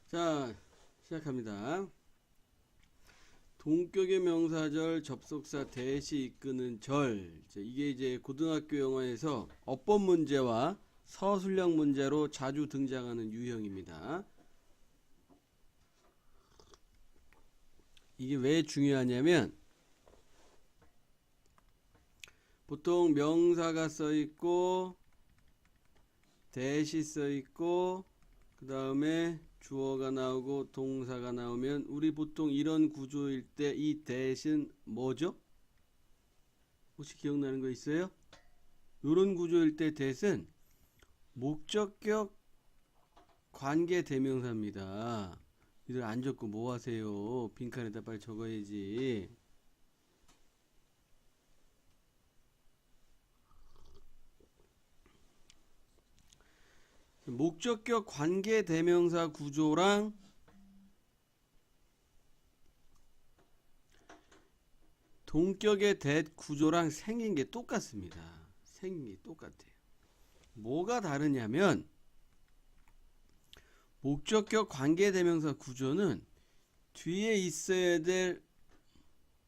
자, 시작합니다. 동격의 명사절 접속사 대시 이끄는 절. 이게 이제 고등학교 영어에서 어법 문제와 서술형 문제로 자주 등장하는 유형입니다. 이게 왜 중요하냐면 보통 명사가 써 있고 대시 써 있고 그 다음에 주어가 나오고 동사가 나오면 우리 보통 이런 구조일 때 이 대신 뭐죠? 혹시 기억나는 거 있어요? 이런 구조일 때 대신 목적격 관계 대명사입니다. 이들 안 적고 뭐 하세요? 빈칸에다 빨리 적어야지. 목적격 관계 대명사 구조랑 동격의 대 구조랑 생긴 게 똑같습니다. 생긴 게 똑같아요. 뭐가 다르냐면 목적격 관계 대명사 구조는 뒤에 있어야 될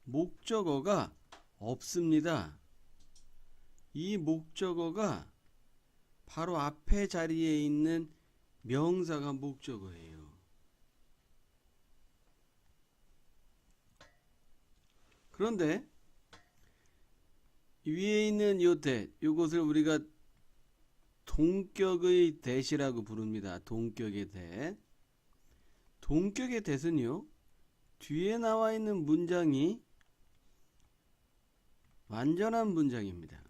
목적어가 없습니다. 이 목적어가 바로 앞에 자리에 있는 명사가 목적어예요. 그런데 위에 있는 요 대, 요것을 우리가 동격의 대시라고 부릅니다. 동격의 대. 동격의 대는요, 뒤에 나와 있는 문장이 완전한 문장입니다.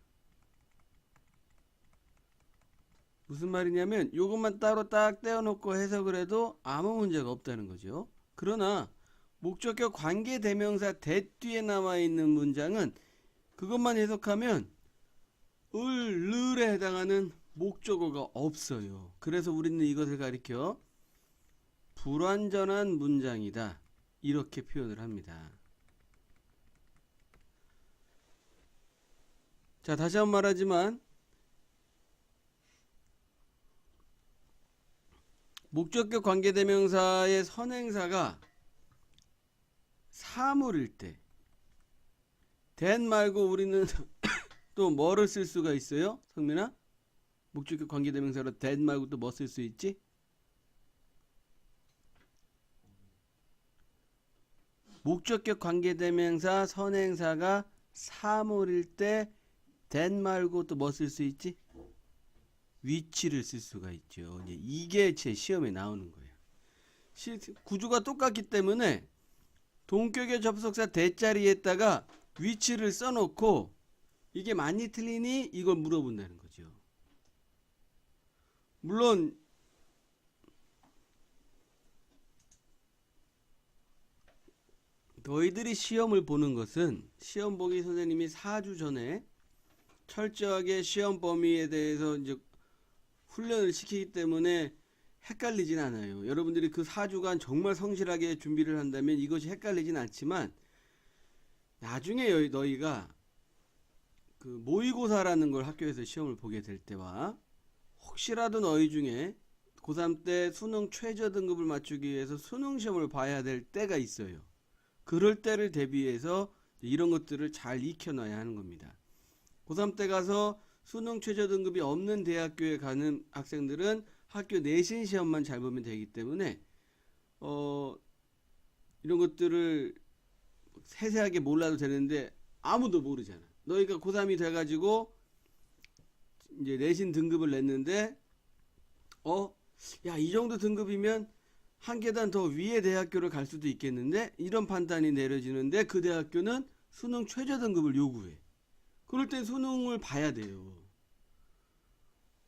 무슨 말이냐면 요것만 따로 딱 떼어놓고 해석을 해도 아무 문제가 없다는 거죠. 그러나 목적격 관계 대명사 대 뒤에 나와 있는 문장은 그것만 해석하면 을, 를에 해당하는 목적어가 없어요. 그래서 우리는 이것을 가리켜 불완전한 문장이다, 이렇게 표현을 합니다. 자, 다시 한번 말하지만 목적격 관계대명사의 선행사가 사물일 때 that 말고 우리는 또 뭐를 쓸 수가 있어요? 성민아? 목적격 관계대명사로 that 말고 또 뭐 쓸 수 있지? 목적격 관계대명사 선행사가 사물일 때 that 말고 또 뭐 쓸 수 있지? 위치를 쓸 수가 있죠. 이게 제 시험에 나오는 거예요. 구조가 똑같기 때문에 동격의 접속사 대자리에다가 위치를 써놓고 이게 많이 틀리니 이걸 물어본다는 거죠. 물론 너희들이 시험을 보는 것은 시험 보기 선생님이 4주 전에 철저하게 시험 범위에 대해서 이제 훈련을 시키기 때문에 헷갈리진 않아요. 여러분들이 그 4주간 정말 성실하게 준비를 한다면 이것이 헷갈리진 않지만 나중에 너희가 그 모의고사라는 걸 학교에서 시험을 보게 될 때와 혹시라도 너희 중에 고3 때 수능 최저 등급을 맞추기 위해서 수능 시험을 봐야 될 때가 있어요. 그럴 때를 대비해서 이런 것들을 잘 익혀놔야 하는 겁니다. 고3 때 가서 수능 최저 등급이 없는 대학교에 가는 학생들은 학교 내신 시험만 잘 보면 되기 때문에 이런 것들을 세세하게 몰라도 되는데 아무도 모르잖아. 너희가 고3이 돼가지고 이제 내신 등급을 냈는데 야, 이 정도 등급이면 한 계단 더 위에 대학교를 갈 수도 있겠는데, 이런 판단이 내려지는데 그 대학교는 수능 최저 등급을 요구해. 그럴 땐 수능을 봐야 돼요.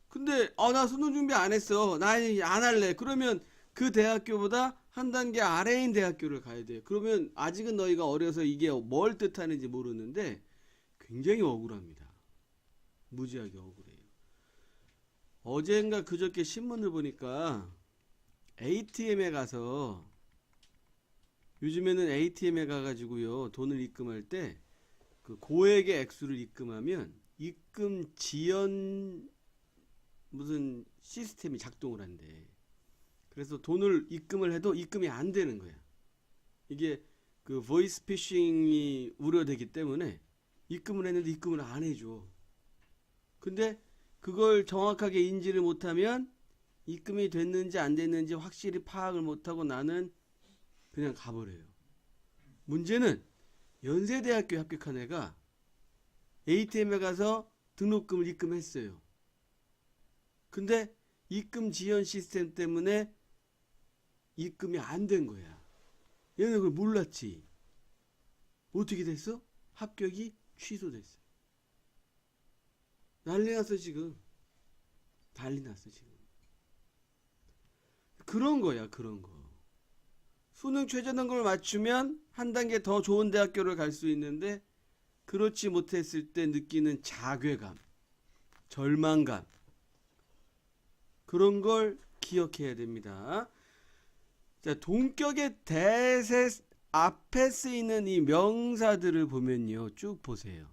근데 나 수능 준비 안 했어, 나 안 할래, 그러면 그 대학교보다 한 단계 아래인 대학교를 가야 돼. 그러면 아직은 너희가 어려서 이게 뭘 뜻하는지 모르는데 굉장히 억울합니다. 무지하게 억울해요. 어젠가 그저께 신문을 보니까 ATM에 가서, 요즘에는 ATM에 가가지고요 돈을 입금할 때 그 고액의 액수를 입금하면 입금 지연 무슨 시스템이 작동을 한대. 그래서 돈을 입금을 해도 입금이 안 되는 거야. 이게 그 보이스 피싱이 우려되기 때문에 입금을 했는데 입금을 안 해줘. 근데 그걸 정확하게 인지를 못하면 입금이 됐는지 안 됐는지 확실히 파악을 못하고 나는 그냥 가버려요. 문제는 연세대학교 합격한 애가 ATM에 가서 등록금을 입금했어요. 근데 입금 지연 시스템 때문에 입금이 안 된 거야. 얘는 그걸 몰랐지. 어떻게 됐어? 합격이 취소됐어. 난리 났어 지금. 난리 났어 지금. 그런 거야 그런 거. 수능 최저등급을 맞추면 한 단계 더 좋은 대학교를 갈 수 있는데 그렇지 못했을 때 느끼는 자괴감, 절망감, 그런 걸 기억해야 됩니다. 자, 동격의 대세 앞에 쓰이는 이 명사들을 보면요, 쭉 보세요.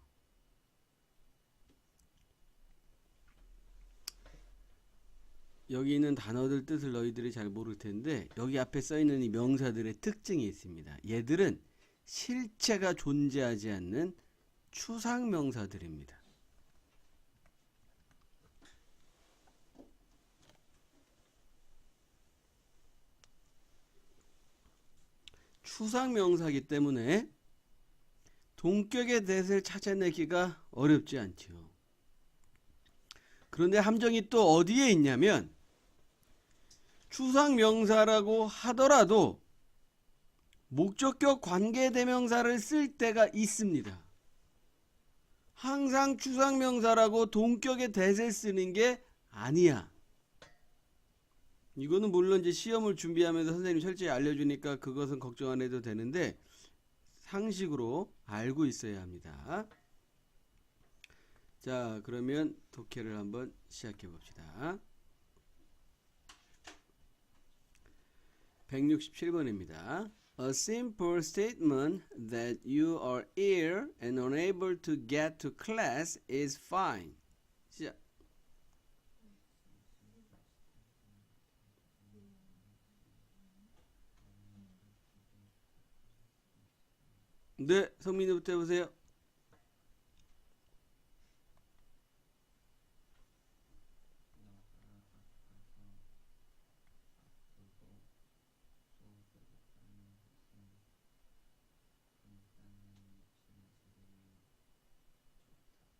여기 있는 단어들 뜻을 너희들이 잘 모를 텐데 여기 앞에 써 있는 이 명사들의 특징이 있습니다. 얘들은 실체가 존재하지 않는 추상 명사들입니다. 추상 명사이기 때문에 동격의 대세를 찾아내기가 어렵지 않죠. 그런데 함정이 또 어디에 있냐면 추상 명사라고 하더라도 목적격 관계대명사를 쓸 때가 있습니다. 항상 추상 명사라고 동격의 대세를 쓰는 게 아니야. 이거는 물론 이제 시험을 준비하면서 선생님이 철저히 알려주니까 그것은 걱정 안 해도 되는데 상식으로 알고 있어야 합니다. 자, 그러면 독해를 한번 시작해 봅시다. 167번입니다. A simple statement that you are ill and unable to get to class is fine. 시작. 네, 성민이부터 해보세요.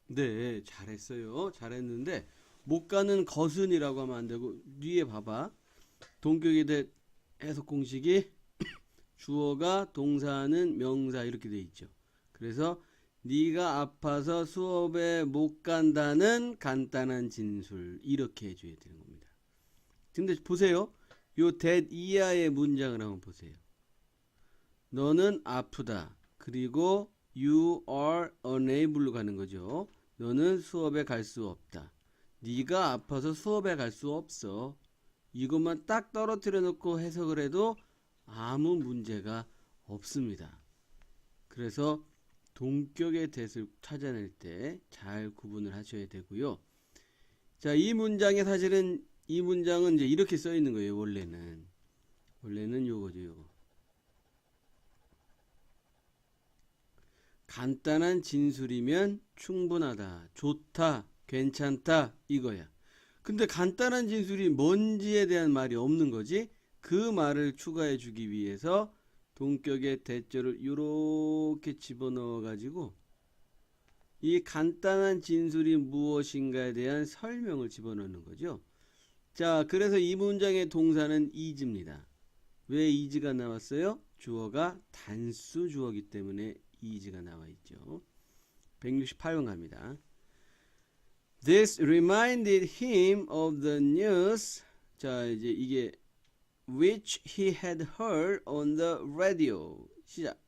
네, 잘했어요. 잘했는데 못 가는 것은이라고 하면 안 되고 뒤에 봐봐. 동격에 대해 해석 공식이 주어가 동사는 명사 이렇게 돼 있죠. 그래서 네가 아파서 수업에 못 간다는 간단한 진술 이렇게 해줘야 되는 겁니다. 근데 보세요. 요 that 이하의 문장을 한번 보세요. 너는 아프다. 그리고 you are unable로 가는 거죠. 너는 수업에 갈 수 없다. 네가 아파서 수업에 갈 수 없어. 이것만 딱 떨어뜨려 놓고 해석을 해도 아무 문제가 없습니다. 그래서 동격의 대를 찾아낼 때 잘 구분을 하셔야 되고요. 자, 이 문장에 사실은 이 문장은 이제 이렇게 써 있는 거예요. 원래는 요거죠, 요거. 간단한 진술이면 충분하다, 좋다, 괜찮다 이거야. 근데 간단한 진술이 뭔지에 대한 말이 없는 거지. 그 말을 추가해 주기 위해서 동격의 대절을 이렇게 집어넣어 가지고 이 간단한 진술이 무엇인가에 대한 설명을 집어넣는 거죠. 자, 그래서 이 문장의 동사는 is입니다. 왜 is가 나왔어요? 주어가 단수 주어이기 때문에 is가 나와 있죠. 168번 갑니다. This reminded him of the news. 자, 이제 이게 which he had heard on the radio. 시작.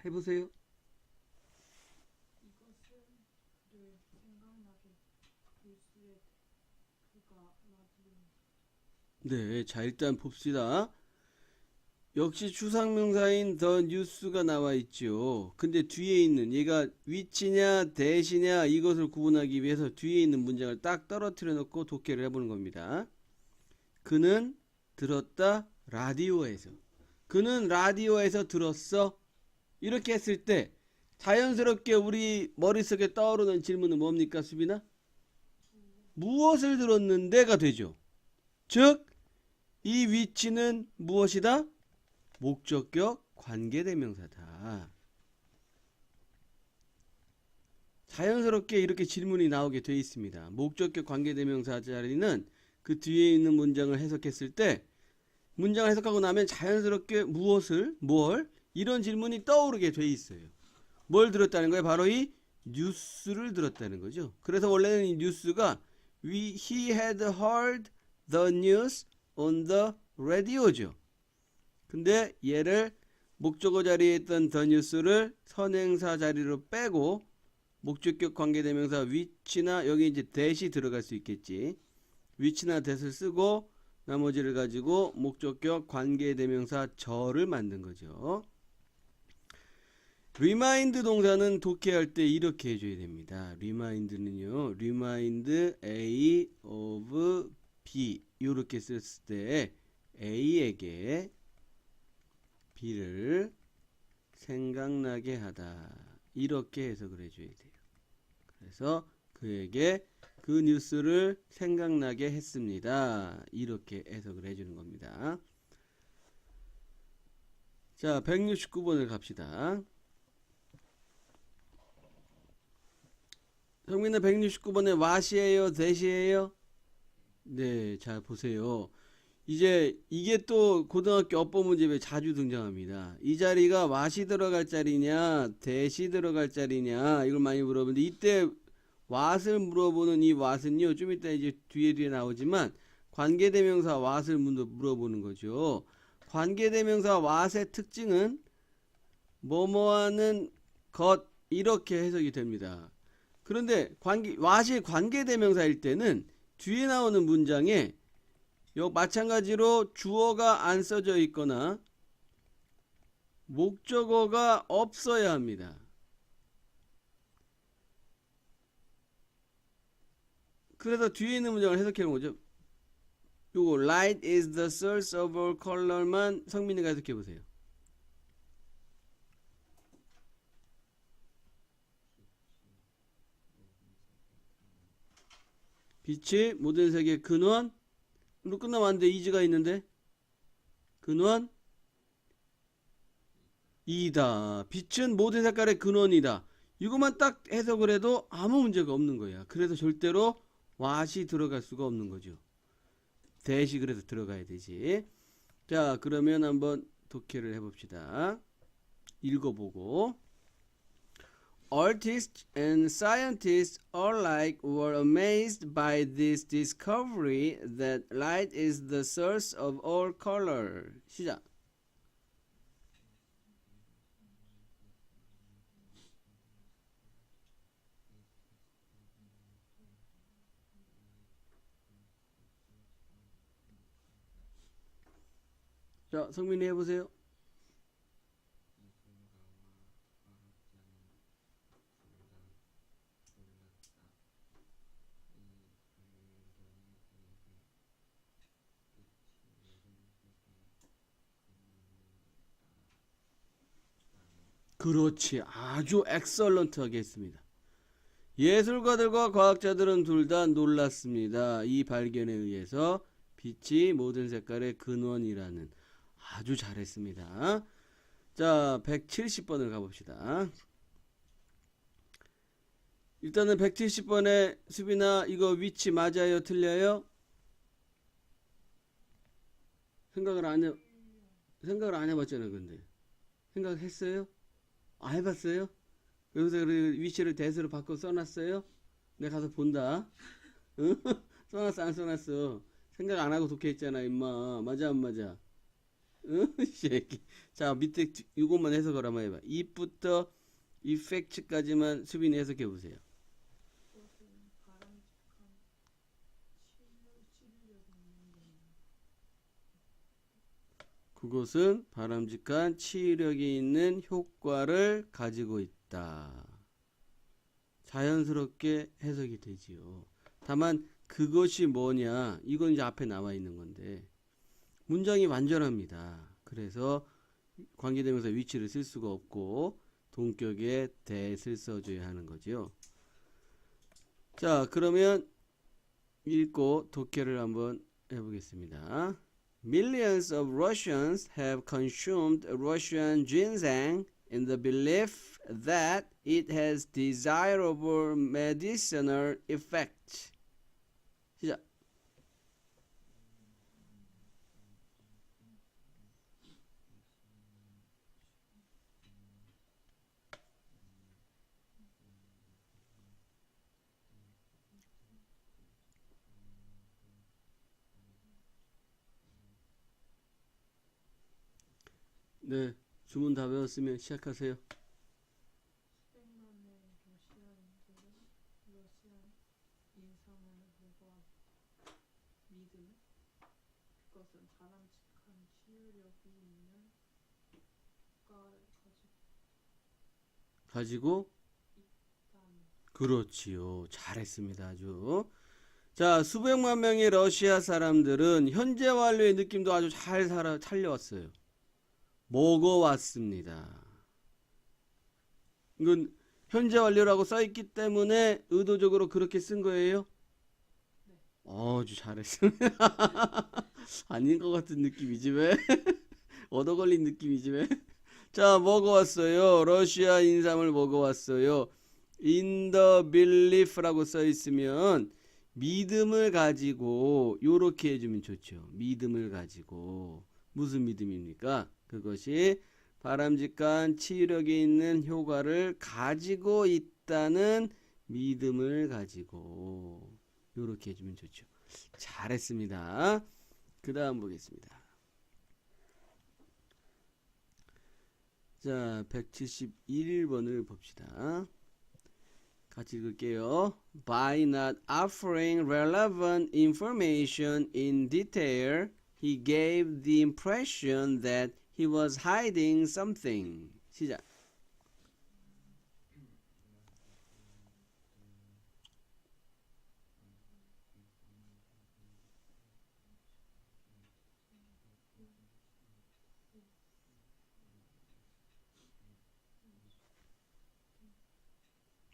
해보세요. 네, 자 일단 봅시다. 역시 추상명사인 the news가 나와 있죠. 근데 뒤에 있는 얘가 which냐 that이냐 이것을 구분하기 위해서 뒤에 있는 문장을 딱 떨어뜨려 놓고 독해를 해보는 겁니다. 그는 들었다 라디오에서. 그는 라디오에서 들었어. 이렇게 했을 때 자연스럽게 우리 머릿속에 떠오르는 질문은 뭡니까, 수빈아? 무엇을 들었는데가 되죠. 즉, 이 위치는 무엇이다? 목적격 관계대명사다. 자연스럽게 이렇게 질문이 나오게 돼 있습니다. 목적격 관계대명사 자리는 그 뒤에 있는 문장을 해석했을 때 문장을 해석하고 나면 자연스럽게 뭘 이런 질문이 떠오르게 돼 있어요. 뭘 들었다는 거예요? 바로 이 뉴스를 들었다는 거죠. 그래서 원래는 이 뉴스가 he had heard the news on the radio죠. 근데 얘를 목적어 자리에 있던 the news를 선행사 자리로 빼고 목적격 관계대명사 which나 여기 이제 that이 들어갈 수 있겠지. which나 that을 쓰고 나머지를 가지고 목적격 관계대명사 저를 만든 거죠. remind 동사는 독해할 때 이렇게 해줘야 됩니다. remind는요. remind A of B 이렇게 썼을 때 A에게 B를 생각나게 하다. 이렇게 해석을 해줘야 돼요. 그래서 그에게 그 뉴스를 생각나게 했습니다. 이렇게 해석을 해주는 겁니다. 자, 169번을 갑시다. 성민아 169번에 what이에요? that이에요? 네, 자 보세요. 이제 이게 또 고등학교 어법 문제에 자주 등장합니다. 이 자리가 what이 들어갈 자리냐, that이 들어갈 자리냐 이걸 많이 물어보는데 이때 what을 물어보는 이 what은요 좀 이따 이제 뒤에 나오지만 관계대명사 what을 물어보는 거죠. 관계대명사 what의 특징은 뭐뭐하는 것 이렇게 해석이 됩니다. 그런데 what이 관계대명사일 때는 뒤에 나오는 문장에 마찬가지로 주어가 안 써져 있거나 목적어가 없어야 합니다. 그래서 뒤에 있는 문장을 해석해 놓은 거죠. 요거 light is the source of all color만 성민이가 해석해 보세요. 빛이 모든 색의 근원. 로 끝나면 안 돼. 이즈가 있는데 근원 이다. 빛은 모든 색깔의 근원이다. 이것만 딱 해석을 해도 아무 문제가 없는 거야. 그래서 절대로 what이 들어갈 수가 없는 거죠. that이 그래서 들어가야 되지. 자, 그러면 한번 독해를 해봅시다. 읽어보고. Artists and scientists alike were amazed by this discovery that light is the source of all color. 시작. 자, 성민이 해보세요. 그렇지. 아주 엑설런트하게 했습니다. 예술가들과 과학자들은 둘 다 놀랐습니다. 이 발견에 의해서 빛이 모든 색깔의 근원이라는 아주 잘했습니다. 자, 170번을 가봅시다. 일단은 170번에 수빈아 이거 위치 맞아요? 틀려요? 생각을 안 해봤잖아요. 근데 생각했어요? 안 해봤어요? 여기서 위치를 대수로 바꿔 써놨어요? 내가 가서 본다. 응? 써놨어 안 써놨어? 생각 안 하고 독해했잖아 임마. 맞아 안 맞아? 응? 새끼. 자 밑에 이것만 해석을 한번 해봐. if부터 effect까지만 수빈이 해석해 보세요. 그것은 바람직한 치유력이 있는 효과를 가지고 있다. 자연스럽게 해석이 되지요. 다만 그것이 뭐냐, 이건 이제 앞에 나와 있는 건데 문장이 완전합니다. 그래서 관계대명사 위치를 쓸 수가 없고 동격에 that을 써줘야 하는 거죠. 자, 그러면 읽고 독해를 한번 해보겠습니다. Millions of Russians have consumed Russian ginseng in the belief that it has desirable medicinal effect. 시작. 네, 주문 다 외웠으면 시작하세요. 수백만의 러시아인들은 러시안 인상을 보고 믿음, 그것은 바람직한 치유력이 있는 효과를 가지고 있다는. 그렇지요. 잘했습니다. 아주. 자, 수백만 명의 러시아 사람들은 현재 완료의 느낌도 아주 잘 살려왔어요. 먹어왔습니다. 이건 현재 완료라고 써있기 때문에 의도적으로 그렇게 쓴 거예요? 네. 아주 잘했습니다. 아닌 것 같은 느낌이지 왜? 얻어 걸린 느낌이지 왜? 자, 먹어왔어요. 러시아 인삼을 먹어왔어요. In the belief라고 써있으면 믿음을 가지고 요렇게 해주면 좋죠. 믿음을 가지고. 무슨 믿음입니까? 그것이 바람직한 치유력이 있는 효과를 가지고 있다는 믿음을 가지고 요렇게 해주면 좋죠. 잘했습니다. 그 다음 보겠습니다. 자, 171번을 봅시다. 같이 읽을게요. By not offering relevant information in detail, he gave the impression that he was hiding something. 시작.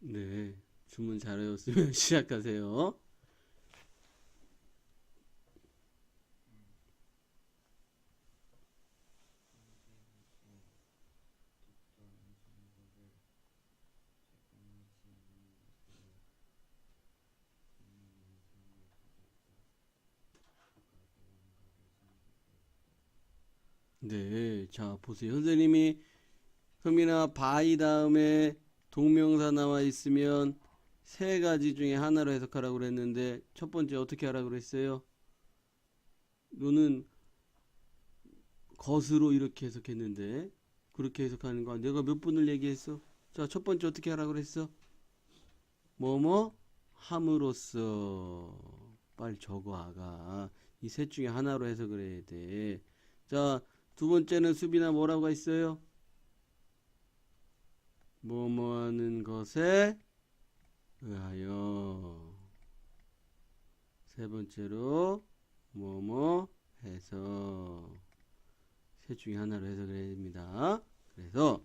네, 주문 잘 외웠으면 시작하세요. 네, 자 보세요. 선생님이 성민아 바이 다음에 동명사 나와 있으면 세 가지 중에 하나로 해석하라고 그랬는데 첫 번째 어떻게 하라고 그랬어요? 너는 것으로 이렇게 해석했는데 그렇게 해석하는 거 내가 몇 분을 얘기했어? 자, 첫 번째 어떻게 하라고 그랬어? 뭐뭐 함으로써. 빨리 적어 아가. 이 셋 중에 하나로 해석을 해야 돼. 자, 두 번째는 수빈아 뭐라고 했어요? 뭐뭐 하는 것에 의하여. 세 번째로 뭐뭐 해서. 셋 중에 하나로 해석을 해야 됩니다. 그래서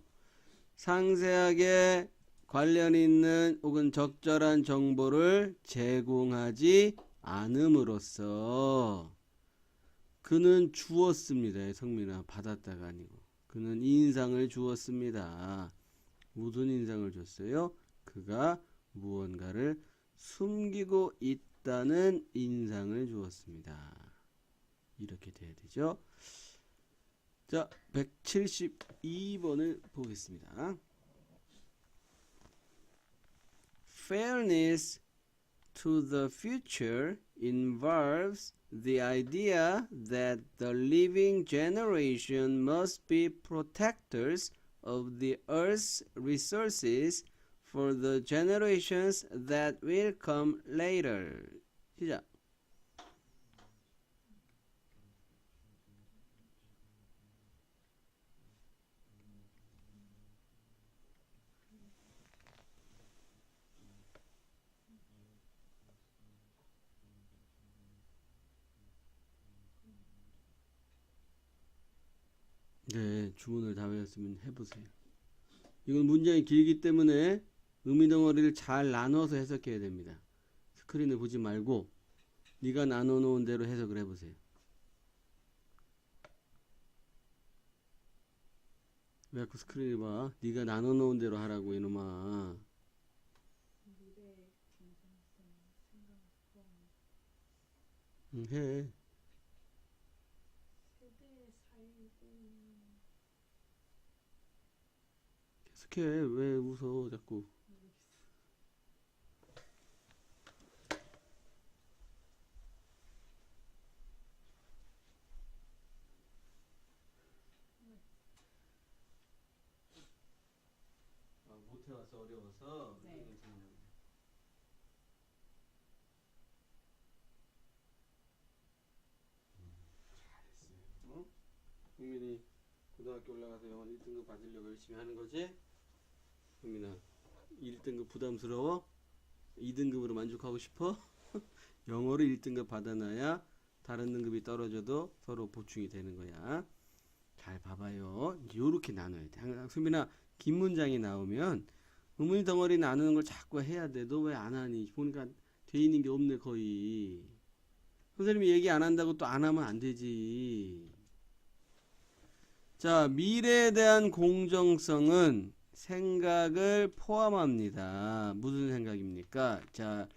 상세하게 관련 있는 혹은 적절한 정보를 제공하지 않음으로써 그는 주었습니다. 성민아 받았다가 아니고 그는 인상을 주었습니다. 무슨 인상을 줬어요? 그가 무언가를 숨기고 있다는 인상을 주었습니다. 이렇게 돼야 되죠. 자, 172번을 보겠습니다. Fairness to the future involves the idea that the living generation must be protectors of the earth's resources for the generations that will come later. 시작. 네, 주문을 다 외웠으면 해보세요. 이건 문장이 길기 때문에 의미 덩어리를 잘 나눠서 해석해야 됩니다. 스크린을 보지 말고 네가 나눠 놓은 대로 해석을 해보세요. 왜 자꾸 스크린을 봐? 네가 나눠 놓은 대로 하라고 이놈아. 미래의 경쟁성 생각을 포함한 해. 세대에 살고 있는 계속해. 왜 웃어 자꾸. 아, 못해와서 어려워서. 네. 어? 흥민이 고등학교 올라가서 영어 1등급 받으려고 열심히 하는 거지? 흥민아 1등급 부담스러워? 2등급으로 만족하고 싶어? 영어로 1등급 받아놔야 다른 등급이 떨어져도 서로 보충이 되는 거야. 잘 봐봐요. 이제 요렇게 나눠야 돼. 항상 수민아 긴 문장이 나오면 의문 덩어리 나누는 걸 자꾸 해야 돼. 너 왜 안 하니? 보니까 돼 있는 게 없네 거의. 선생님이 얘기 안 한다고 또 안 하면 안 되지. 자, 미래에 대한 공정성은 생각을 포함합니다. 무슨 생각입니까? 자,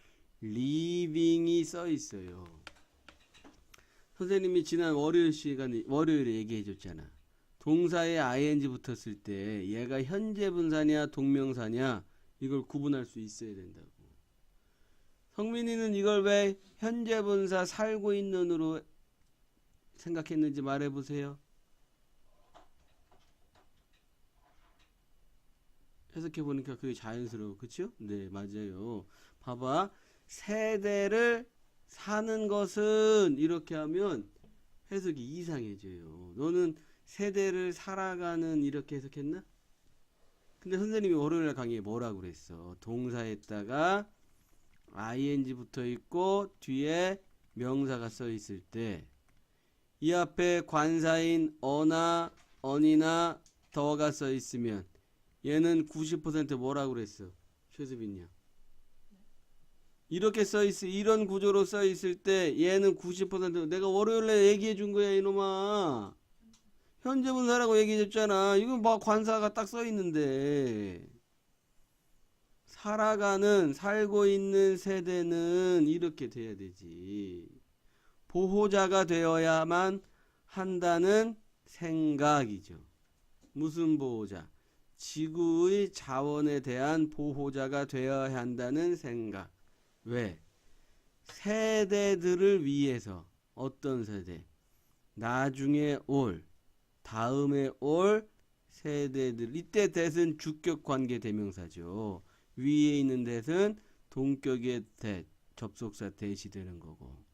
living이 써 있어요. 선생님이 지난 월요일에 얘기해 줬잖아. 동사에 ing 붙었을 때 얘가 현재 분사냐 동명사냐 이걸 구분할 수 있어야 된다고. 성민이는 이걸 왜 현재 분사 살고 있는으로 생각했는지 말해보세요. 해석해보니까 그게 자연스러워. 그쵸? 네, 맞아요. 봐봐. 세대를 사는 것은 이렇게 하면 해석이 이상해져요. 너는 세대를 살아가는 이렇게 해석했나? 근데 선생님이 월요일 강의에 뭐라고 그랬어? 동사에다가 ing 붙어 있고 뒤에 명사가 써 있을 때 이 앞에 관사인 어나 언이나 더가 써 있으면 얘는 90% 뭐라고 그랬어? 최수빈 양. 이렇게 이런 구조로 써 있을 때 얘는 90% 내가 월요일에 얘기해 준 거야 이놈아. 현재 분사라고 얘기해 줬잖아. 이건 뭐 관사가 딱 써 있는데. 살고 있는 세대는 이렇게 돼야 되지. 보호자가 되어야만 한다는 생각이죠. 무슨 보호자? 지구의 자원에 대한 보호자가 되어야 한다는 생각. 왜? 세대들을 위해서. 어떤 세대? 나중에 올, 다음에 올 세대들. 이때 that은 주격 관계 대명사죠. 위에 있는 that은 동격의 that, 접속사 that이 되는 거고.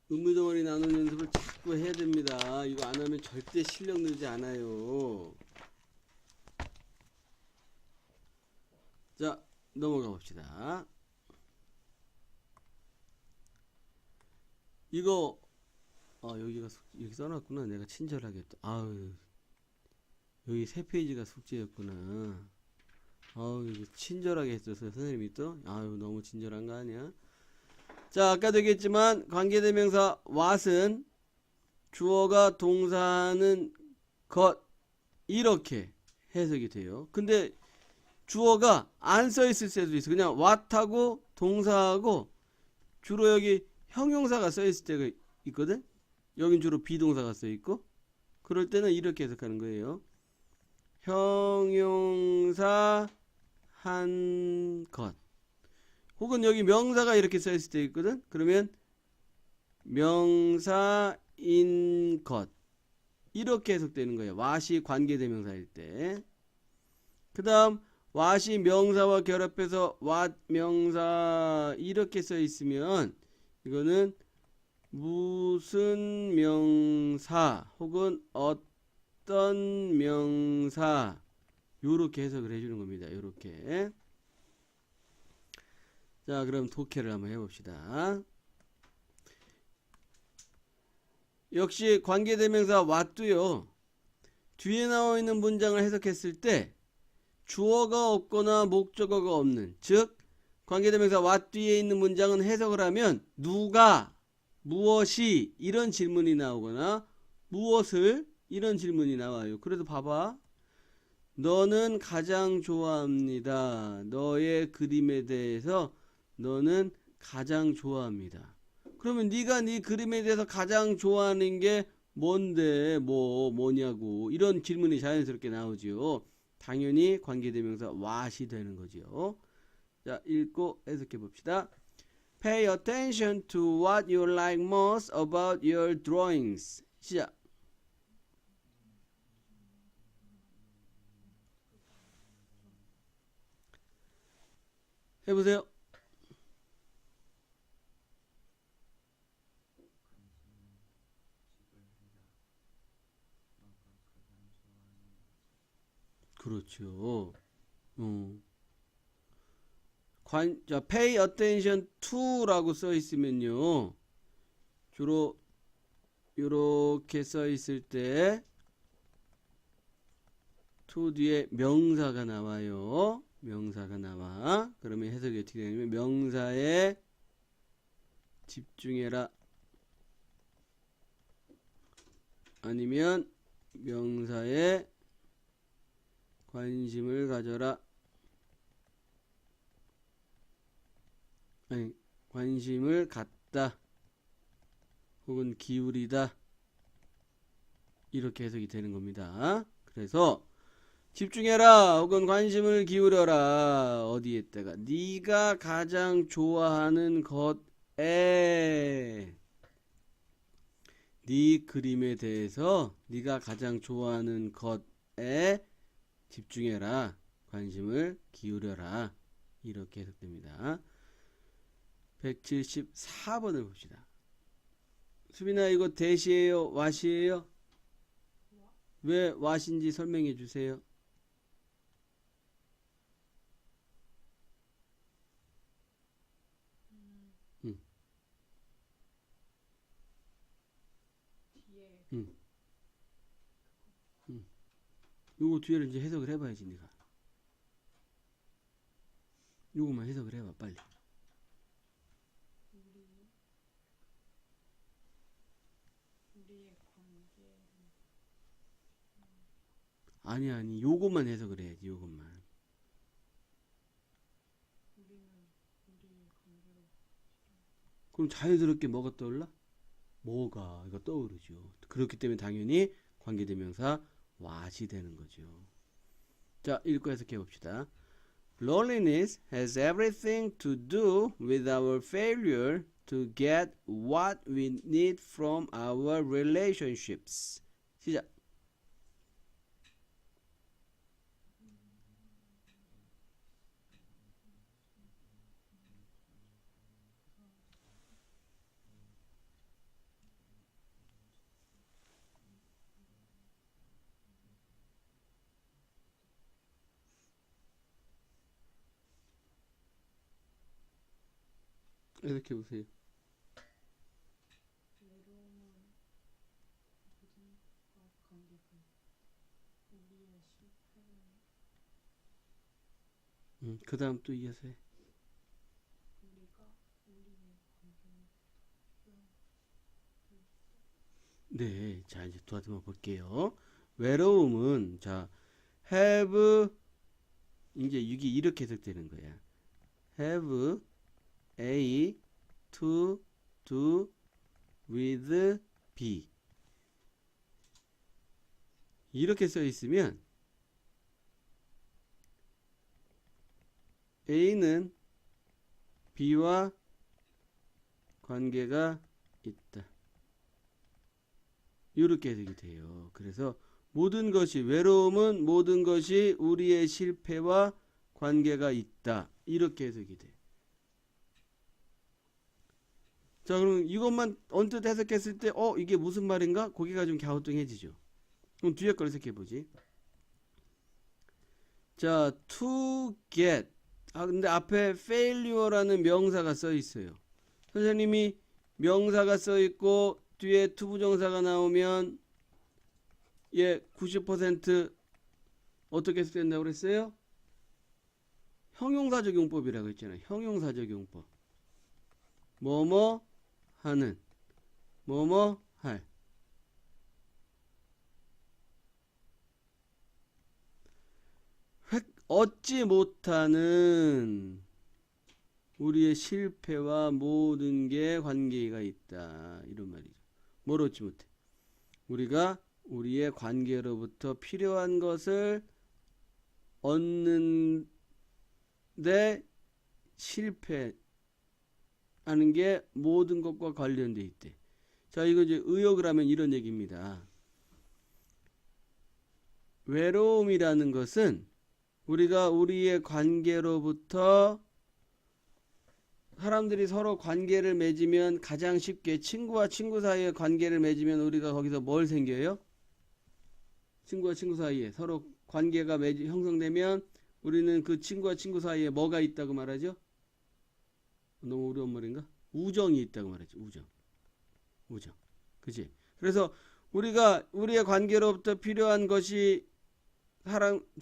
의무덩어리 나누는 연습을 자꾸 해야 됩니다. 이거 안 하면 절대 실력 늘지 않아요. 자, 넘어가 봅시다. 이거 여기가 여기 써놨구나. 내가 친절하게 또 아유 여기 3페이지가 숙제였구나. 아유 이거 친절하게 했어서 선생님이 또 아유 너무 친절한 거 아니야? 자, 아까도 얘기했지만 관계대명사 what은 주어가 동사하는 것 이렇게 해석이 돼요. 근데 주어가 안 써 있을 때도 있어. 그냥 what하고 동사하고 주로 여기 형용사가 써 있을 때가 있거든. 여긴 주로 비동사가 써 있고 그럴 때는 이렇게 해석하는 거예요. 형용사 한 것. 혹은 여기 명사가 이렇게 써 있을 때 있거든. 그러면 명사인 것 이렇게 해석되는 거예요. what이 관계대명사일 때. 그 다음 what이 명사와 결합해서 what 명사 이렇게 써 있으면 이거는 무슨 명사 혹은 어떤 명사 요렇게 해석을 해주는 겁니다. 요렇게. 자, 그럼 독해를 한번 해봅시다. 역시 관계대명사 what도요. 뒤에 나와 있는 문장을 해석했을 때 주어가 없거나 목적어가 없는, 즉 관계대명사 what 뒤에 있는 문장은 해석을 하면 누가, 무엇이 이런 질문이 나오거나 무엇을 이런 질문이 나와요. 그래도 봐봐. 너는 가장 좋아합니다. 너의 그림에 대해서 너는 가장 좋아합니다. 그러면 네가 네 그림에 대해서 가장 좋아하는 게 뭔데, 뭐냐고 이런 질문이 자연스럽게 나오죠. 당연히 관계대명사 what이 되는 거죠. 자, 읽고 해석해 봅시다. Pay attention to what you like most about your drawings. 시작. 해보세요. 그렇죠. 자, pay attention to라고 써 있으면요. 주로 이렇게 써 있을 때 to 뒤에 명사가 나와요. 명사가 나와. 그러면 해석이 어떻게 되냐면 명사에 집중해라. 아니면 명사에 관심을 가져라. 아니, 관심을 갖다. 혹은 기울이다. 이렇게 해석이 되는 겁니다. 그래서 집중해라 혹은 관심을 기울여라. 어디에다가 네가 가장 좋아하는 것에, 네 그림에 대해서 네가 가장 좋아하는 것에 집중해라. 관심을 기울여라. 이렇게 해석됩니다. 174번을 봅시다. 수빈아, 이거 대시예요? 와시예요? 왜 와신지 설명해 주세요. 뒤에 요거 뒤에를 이제 해석을 해봐야지 네가. 요거만 해석을 해봐 빨리. 우리의 관계를 아니 요것만 해석을 해야지. 요것만. 우리는 우리의 관계로 그럼 자연스럽게 뭐가 떠올라? 뭐가 이거 떠오르죠. 그렇기 때문에 당연히 관계대명사 what이 되는 거죠. 자, 읽고 해석해 봅시다. Loneliness has everything to do with our failure to get what we need from our relationships. 시작. 해석해 보세요. 외로움은 모든과 관계가 우리의 실패를 그 다음 또 이어서 해. 우리가 우리의 관계를 네, 자 이제 도와드려 볼게요. 외로움은 자 have 이제 이게 이렇게 해석되는 거야. have A to do with B 이렇게 써 있으면 A는 B와 관계가 있다. 이렇게 해석이 돼요. 그래서 모든 것이 외로움은 모든 것이 우리의 실패와 관계가 있다. 이렇게 해석이 돼. 자, 그럼 이것만 언뜻 해석했을 때 이게 무슨 말인가? 고개가 좀 갸우뚱해지죠. 그럼 뒤에 걸 해석해 보지. 자, to get. 근데 앞에 failure라는 명사가 써 있어요. 선생님이 명사가 써 있고 뒤에 투부정사가 나오면 얘 90% 어떻게 해석된다고 그랬어요? 형용사적용법이라고 했잖아요. 형용사적용법. 뭐뭐 하는, 뭐뭐 할. 얻지 못하는 우리의 실패와 모든 게 관계가 있다. 이런 말이죠. 뭘 얻지 못해? 우리가 우리의 관계로부터 필요한 것을 얻는데 실패하는 게 모든 것과 관련돼 있대. 자, 이거 이제 의역을 하면 이런 얘기입니다. 외로움이라는 것은 우리가 우리의 관계로부터 사람들이 서로 관계를 맺으면 가장 쉽게 친구와 친구 사이에 관계를 맺으면 우리가 거기서 뭘 생겨요? 친구와 친구 사이에 서로 관계가 형성되면 우리는 그 친구와 친구 사이에 뭐가 있다고 말하죠? 너무 어려운 말인가? 우정이 있다고 말하죠. 우정. 그치? 그래서 우리가 우리의 관계로부터 필요한 것이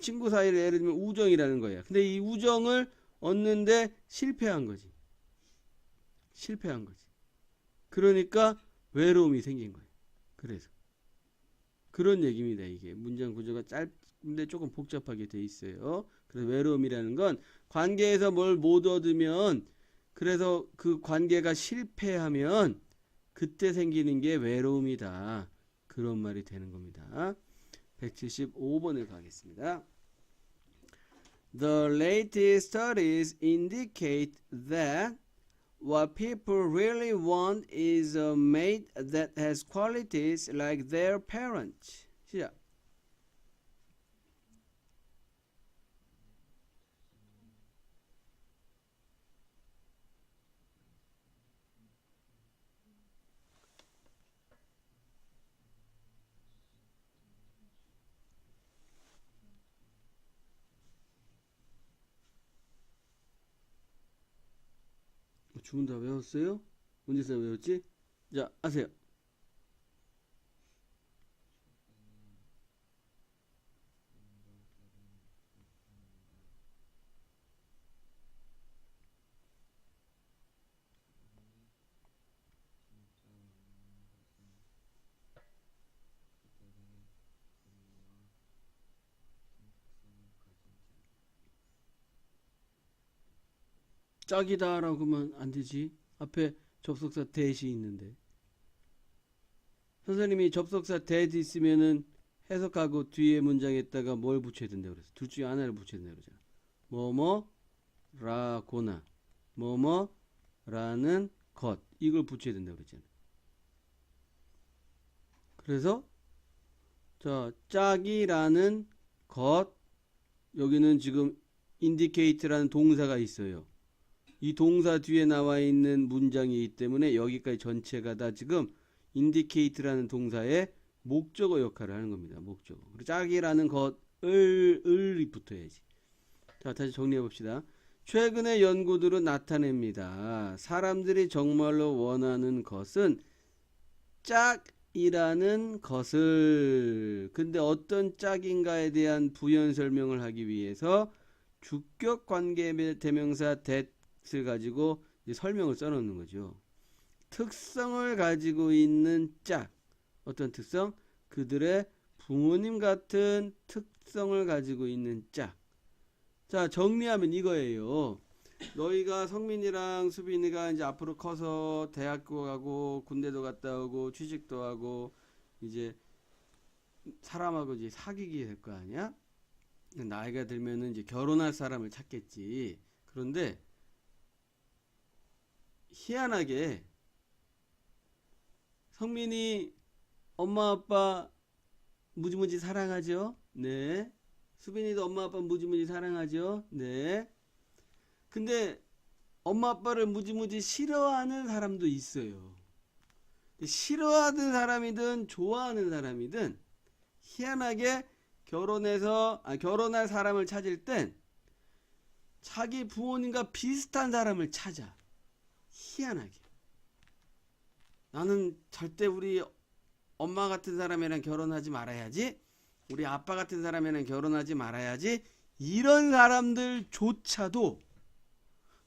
친구 사이를 예를 들면 우정이라는 거야. 근데 이 우정을 얻는데 실패한 거지. 그러니까 외로움이 생긴 거예요. 그래서 그런 얘기입니다. 이게 문장 구조가 짧은데 조금 복잡하게 돼 있어요. 그래서 외로움이라는 건 관계에서 뭘 못 얻으면 그래서 그 관계가 실패하면 그때 생기는 게 외로움이다. 그런 말이 되는 겁니다. 175번에 가겠습니다. The latest studies indicate that what people really want is a mate that has qualities like their parents. 시작. 주문 다 외웠어요? 문제서 외웠지? 자, 하세요. 짝이다 라고 하면 안 되지. 앞에 접속사 대시 있는데. 선생님이 접속사 that 있으면은 해석하고 뒤에 문장에다가 뭘 붙여야 된다고 그랬어. 둘 중에 하나를 붙여야 된다고 그러잖아. 뭐뭐 라거나 뭐뭐 라는 것 이걸 붙여야 된다고 그랬잖아. 그래서 자, 짝이라는 것 여기는 지금 indicate라는 동사가 있어요. 이 동사 뒤에 나와 있는 문장이기 때문에 여기까지 전체가 다 지금 indicate라는 동사의 목적어 역할을 하는 겁니다. 목적어. 그리고 짝이라는 것을 붙어야지. 자, 다시 정리해 봅시다. 최근의 연구들은 나타냅니다. 사람들이 정말로 원하는 것은 짝이라는 것을. 근데 어떤 짝인가에 대한 부연 설명을 하기 위해서 주격 관계 대명사 that을 가지고 이제 설명을 써놓는 거죠. 특성을 가지고 있는 짝. 어떤 특성? 그들의 부모님 같은 특성을 가지고 있는 짝. 자, 정리하면 이거예요. 너희가 성민이랑 수빈이가 이제 앞으로 커서 대학교 가고 군대도 갔다 오고 취직도 하고 이제 사람하고 이제 사귀게 될 거 아니야? 나이가 들면은 이제 결혼할 사람을 찾겠지. 그런데 희한하게 성민이 엄마 아빠 무지무지 사랑하죠? 네. 수빈이도 엄마 아빠 무지무지 사랑하죠? 네. 근데 엄마 아빠를 무지무지 싫어하는 사람도 있어요. 싫어하는 사람이든 좋아하는 사람이든 희한하게 결혼할 사람을 찾을 땐 자기 부모님과 비슷한 사람을 찾아. 희한하게. 나는 절대 우리 엄마 같은 사람이랑 결혼하지 말아야지. 우리 아빠 같은 사람이랑 결혼하지 말아야지. 이런 사람들조차도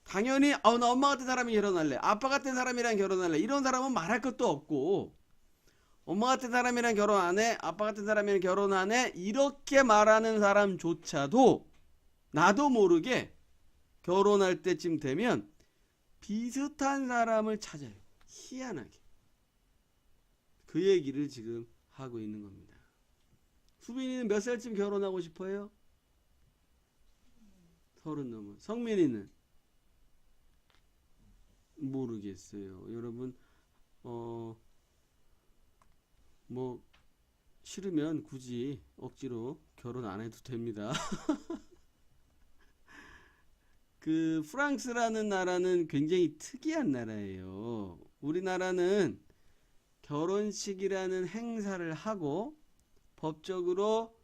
당연히 나 엄마 같은 사람이 결혼할래. 아빠 같은 사람이랑 결혼할래. 이런 사람은 말할 것도 없고 엄마 같은 사람이랑 결혼 안 해. 아빠 같은 사람이랑 결혼 안 해. 이렇게 말하는 사람조차도 나도 모르게 결혼할 때쯤 되면 비슷한 사람을 찾아요. 희한하게. 그 얘기를 지금 하고 있는 겁니다. 수빈이는 몇 살쯤 결혼하고 싶어요? 30 넘어. 성민이는? 모르겠어요. 여러분 뭐 싫으면 굳이 억지로 결혼 안 해도 됩니다. 그 프랑스라는 나라는 굉장히 특이한 나라예요. 우리나라는 결혼식이라는 행사를 하고 법적으로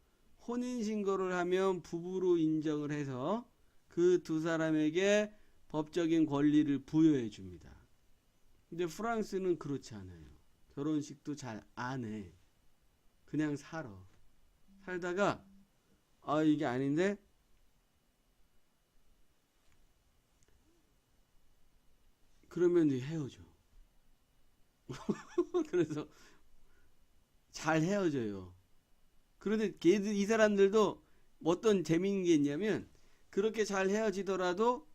혼인신고를 하면 부부로 인정을 해서 그 두 사람에게 법적인 권리를 부여해 줍니다. 근데 프랑스는 그렇지 않아요. 결혼식도 잘 안 해. 그냥 살아. 살다가 이게 아닌데 그러면 헤어져. 그래서 잘 헤어져요. 그런데 걔들 이 사람들도 어떤 재미있는 게 있냐면 그렇게 잘 헤어지더라도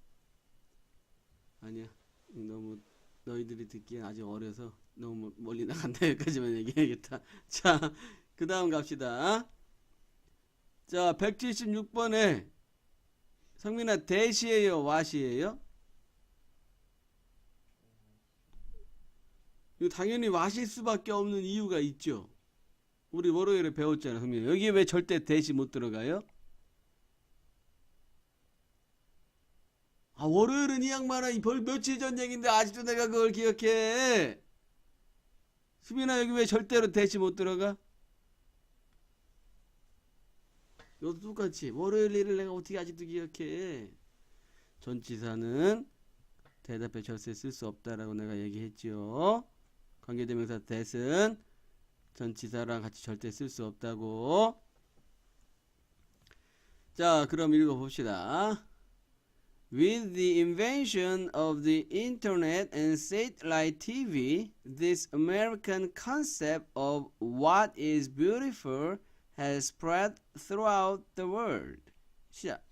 아니야. 너무 너희들이 듣기엔 아직 어려서 너무 멀리 나간다. 여기까지만 얘기해야겠다. 자, 그 다음 갑시다. 자, 176번에 성민아 대시예요, 와시예요? 이거 당연히 와실 수밖에 없는 이유가 있죠. 우리 월요일에 배웠잖아, 성민아. 여기 왜 절대 대시 못 들어가요? 월요일은 이 양반아 벌 며칠 전 얘긴데 아직도 내가 그걸 기억해. 수빈아 여기 왜 절대로 대시 못 들어가? 너도 똑같이 월요일 일을 내가 어떻게 아직도 기억해. 전치사는 대답에 절세 쓸 수 없다라고 내가 얘기했지요. 관계대명사 that은 전치사랑 같이 절대 쓸 수 없다고. 자, 그럼 읽어봅시다. With the invention of the internet and satellite TV, this American concept of what is beautiful has spread throughout the world. 시작.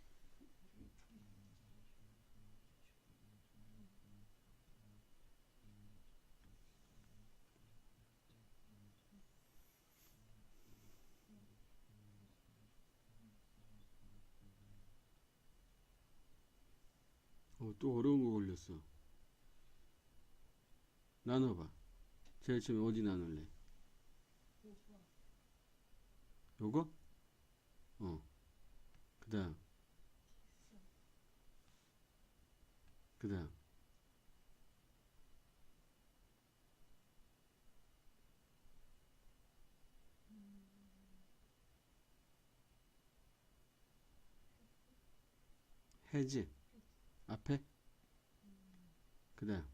또 어려운 거 걸렸어. 나눠봐. 제일 처음에 어디 나눌래? 요거? 그 다음. 그 다음. 해지. 앞에. 그 다음.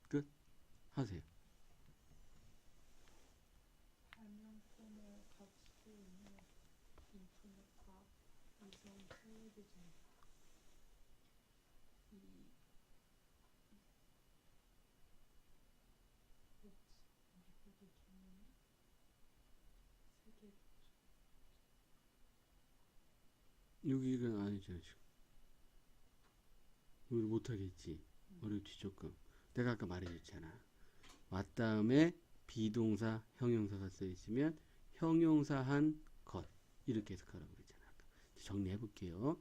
끝. 하세요. 발명품을 가지고 있는 인터넷과 위성 텔레비전 미국이 주는 세계 여기 이건 아니죠 지금. 여기 못하겠지. 어렵지 조금. 내가 아까 말해줬잖아. 왔다음에 비동사 형용사가 써있으면 형용사한 것 이렇게 해석하라고 그랬잖아. 정리해 볼게요.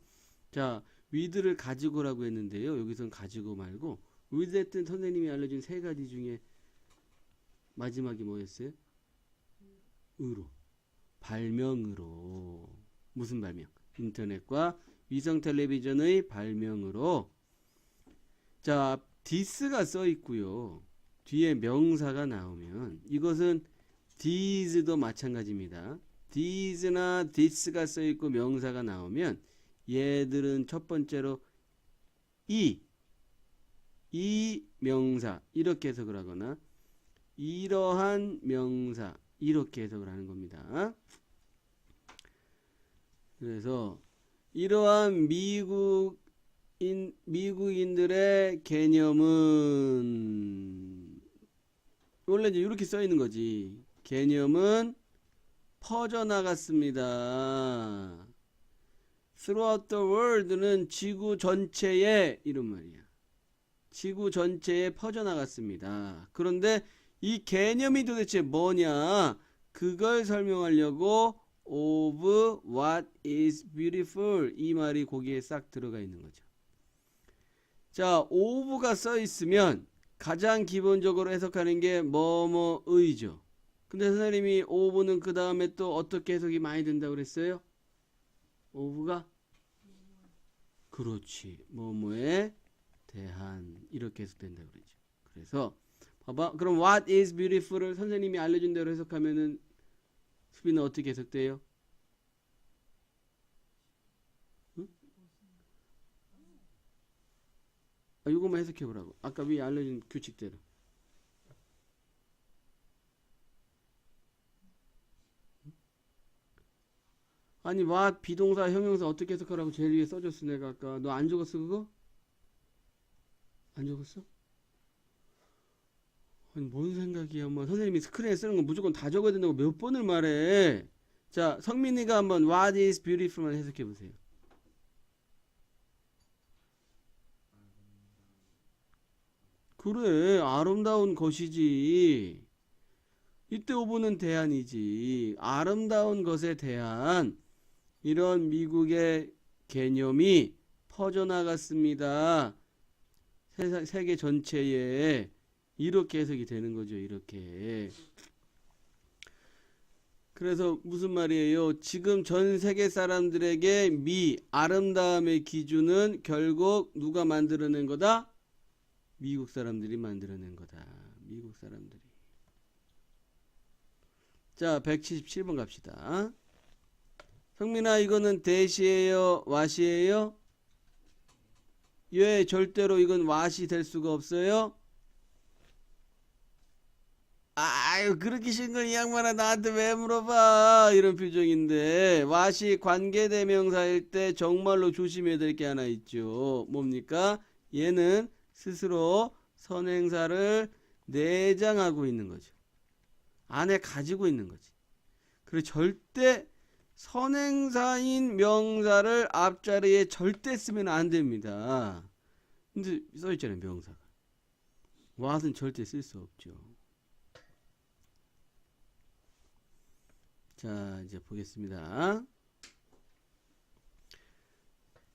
자, with를 가지고라고 했는데요. 여기선 가지고 말고 with 했던 선생님이 알려준 세 가지 중에 마지막이 뭐였어요? 으로. 발명으로. 무슨 발명? 인터넷과 위성 텔레비전의 발명으로. 자, this가 써 있고요. 뒤에 명사가 나오면 이것은 these도 마찬가지입니다. these나 this가 써 있고 명사가 나오면 얘들은 첫 번째로 이 명사 이렇게 해석을 하거나 이러한 명사 이렇게 해석을 하는 겁니다. 그래서 이러한 미국인들의 개념은 원래 이제 이렇게 써 있는 거지. 개념은 퍼져나갔습니다. Throughout the world는 지구 전체에 이런 말이야. 지구 전체에 퍼져나갔습니다. 그런데 이 개념이 도대체 뭐냐? 그걸 설명하려고 of what is beautiful 이 말이 거기에 싹 들어가 있는 거죠. 자, of가 써 있으면 가장 기본적으로 해석하는 게 뭐뭐의죠. 근데 선생님이 of는 그 다음에 또 어떻게 해석이 많이 된다고 그랬어요? of가? 그렇지. 뭐뭐에 대한 이렇게 해석된다고 그러죠. 그래서 봐봐. 그럼 what is beautiful을 선생님이 알려준 대로 해석하면은 수빈은 어떻게 해석돼요? 응? 이것만 해석해보라고. 아까 위에 알려준 규칙대로. 아니 what 비동사 형용사 어떻게 해석하라고 제일 위에 써줬어 내가 아까. 너 안 적었어 그거? 안 적었어? 아니 뭔 생각이야. 뭐 선생님이 스크린에 쓰는 거 무조건 다 적어야 된다고 몇 번을 말해. 자, 성민이가 한번 what is beautiful만 해석해 보세요. 그래, 아름다운 것이지. 이때 오브는 대안이지. 아름다운 것에 대한 이런 미국의 개념이 퍼져나갔습니다. 세계 전체에 이렇게 해석이 되는 거죠. 이렇게. 그래서 무슨 말이에요? 지금 전 세계 사람들에게 아름다움의 기준은 결국 누가 만들어낸 거다? 미국 사람들이 만들어낸 거다. 미국 사람들이. 자, 177번 갑시다. 성민아, 이거는 대시예요? 와시예요? 예, 절대로 이건 와시 될 수가 없어요. 아유, 그렇게 쉬운 걸 이 양반아 나한테 왜 물어봐? 이런 표정인데 와시 관계대명사일 때 정말로 조심해야 될 게 하나 있죠. 뭡니까? 얘는 스스로 선행사를 내장하고 있는 거죠. 안에 가지고 있는 거지. 그리고 절대 선행사인 명사를 앞자리에 절대 쓰면 안 됩니다. 근데 써있잖아요, 명사가. what은 절대 쓸 수 없죠. 자, 이제 보겠습니다.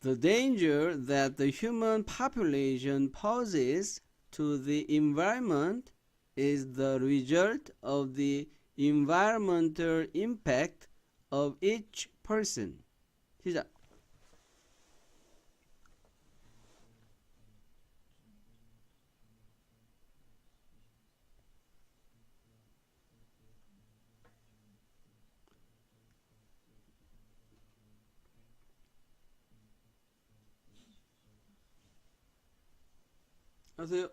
The danger that the human population poses to the environment is the result of the environmental impact of each person. 시작. 하세요.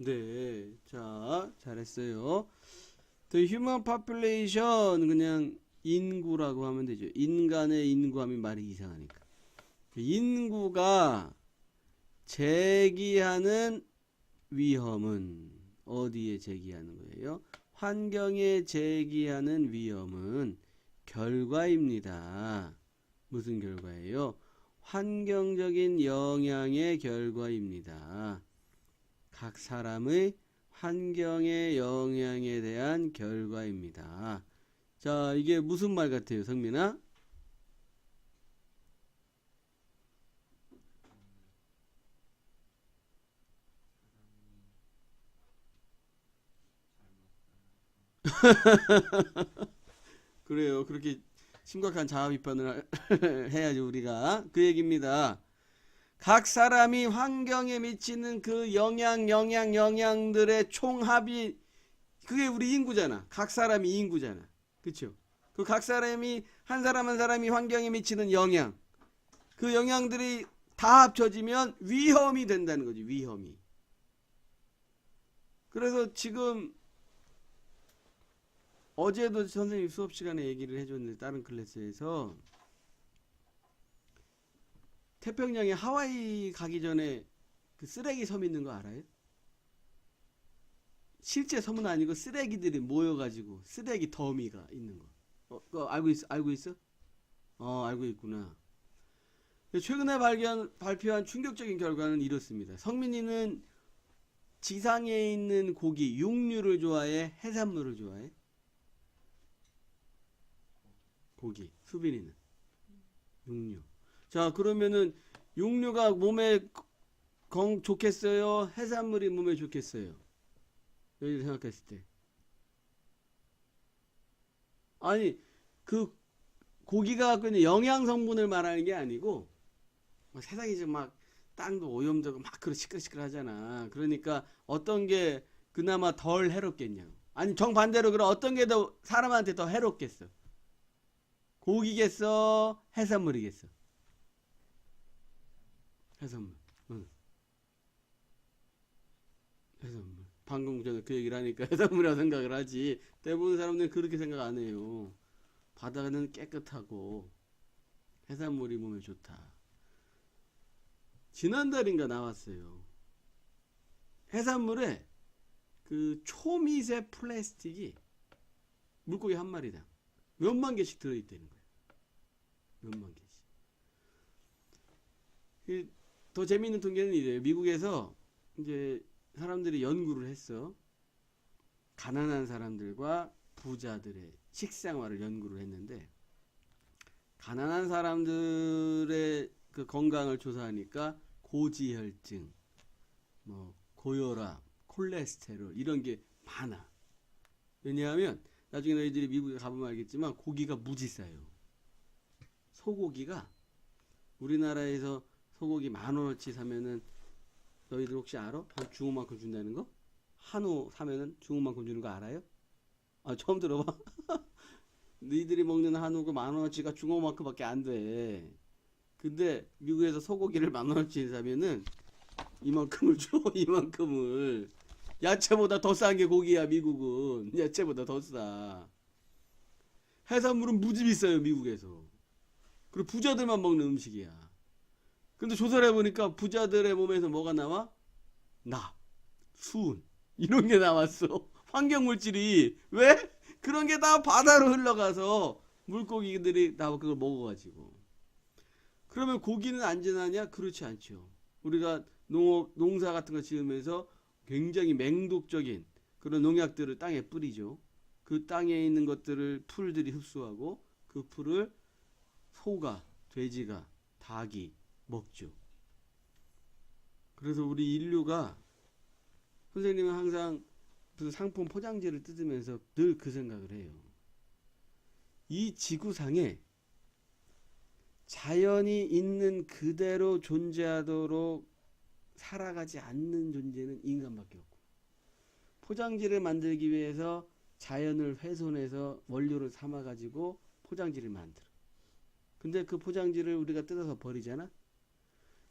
네, 자, 잘했어요. The human population 그냥 인구라고 하면 되죠. 인간의 인구하면 말이 이상하니까. 인구가 제기하는 위험은 어디에 제기하는 거예요? 환경에 제기하는 위험은 결과입니다. 무슨 결과예요? 환경적인 영향의 결과입니다. 각 사람의 환경의 영향에 대한 결과입니다. 자, 이게 무슨 말 같아요, 성민아? 그래요. 그렇게 심각한 자아 비판을 해야지 우리가. 그 얘기입니다. 각 사람이 환경에 미치는 그 영향들의 총합이 그게 우리 인구잖아. 각 사람이 인구잖아. 그쵸? 그 각 사람이 한 사람 한 사람이 환경에 미치는 영향, 그 영향들이 다 합쳐지면 위험이 된다는 거지. 위험이. 그래서 지금 어제도 선생님 수업 시간에 얘기를 해줬는데 다른 클래스에서 태평양에 하와이 가기 전에 그 쓰레기 섬 있는 거 알아요? 실제 섬은 아니고 쓰레기들이 모여가지고 쓰레기 더미가 있는 거. 그거 알고 있어? 알고 있어? 알고 있구나. 최근에 발표한 충격적인 결과는 이렇습니다. 성민이는 지상에 있는 고기, 육류를 좋아해? 해산물을 좋아해? 고기. 수빈이는? 육류. 자, 그러면은 육류가 몸에 좋겠어요? 해산물이 몸에 좋겠어요? 여기 생각했을 때. 아니, 그 고기가 갖고 있는 영양 성분을 말하는 게 아니고 세상이 지금 막 땅도 오염되고 막 그런 시끌시끌하잖아. 그러니까 어떤 게 그나마 덜 해롭겠냐고. 아니 정반대로 그럼 어떤 게 더 사람한테 더 해롭겠어? 고기겠어? 해산물이겠어? 해산물. 응. 해산물. 방금 전에 그 얘기를 하니까 해산물이라고 생각을 하지. 대부분 사람들은 그렇게 생각 안 해요. 바다는 깨끗하고 해산물이 몸에 좋다. 지난달인가 나왔어요. 해산물에 그 초미세 플라스틱이 물고기 한 마리당 몇만 개씩 들어있다는 거예요. 몇만 개씩. 더 재미있는 통계는 이래요. 미국에서 이제 사람들이 연구를 했어. 가난한 사람들과 부자들의 식생활을 연구를 했는데 가난한 사람들의 그 건강을 조사하니까 고지혈증, 뭐 고혈압, 콜레스테롤 이런 게 많아. 왜냐하면 나중에 너희들이 미국에 가보면 알겠지만 고기가 무지 싸요. 소고기가 우리나라에서 소고기 10,000원어치 사면은 너희들 혹시 알아? 한 중호만큼 준다는 거? 한우 사면은 중호만큼 주는 거 알아요? 처음 들어봐. 너희들이 먹는 한우가 10,000원어치가 중호만큼밖에 안 돼. 근데 미국에서 소고기를 10,000원어치 사면은 이만큼을 줘. 이만큼을. 야채보다 더 싼 게 고기야. 미국은 야채보다 더 싸. 해산물은 무지 비싸요. 미국에서. 그리고 부자들만 먹는 음식이야. 근데 조사를 해보니까 부자들의 몸에서 뭐가 나와? 납, 수은 이런 게 나왔어. 환경물질이. 왜? 그런 게 다 바다로 흘러가서 물고기들이 다 그걸 먹어가지고. 그러면 고기는 안전하냐? 그렇지 않죠. 우리가 농사 같은 거 지으면서 굉장히 맹독적인 그런 농약들을 땅에 뿌리죠. 그 땅에 있는 것들을 풀들이 흡수하고 그 풀을 소가, 돼지가, 닭이 먹죠. 그래서 우리 인류가 선생님은 항상 그 상품 포장지를 뜯으면서 늘 그 생각을 해요. 이 지구상에 자연이 있는 그대로 존재하도록 살아가지 않는 존재는 인간밖에 없고 포장지를 만들기 위해서 자연을 훼손해서 원료를 삼아가지고 포장지를 만들어. 근데 그 포장지를 우리가 뜯어서 버리잖아.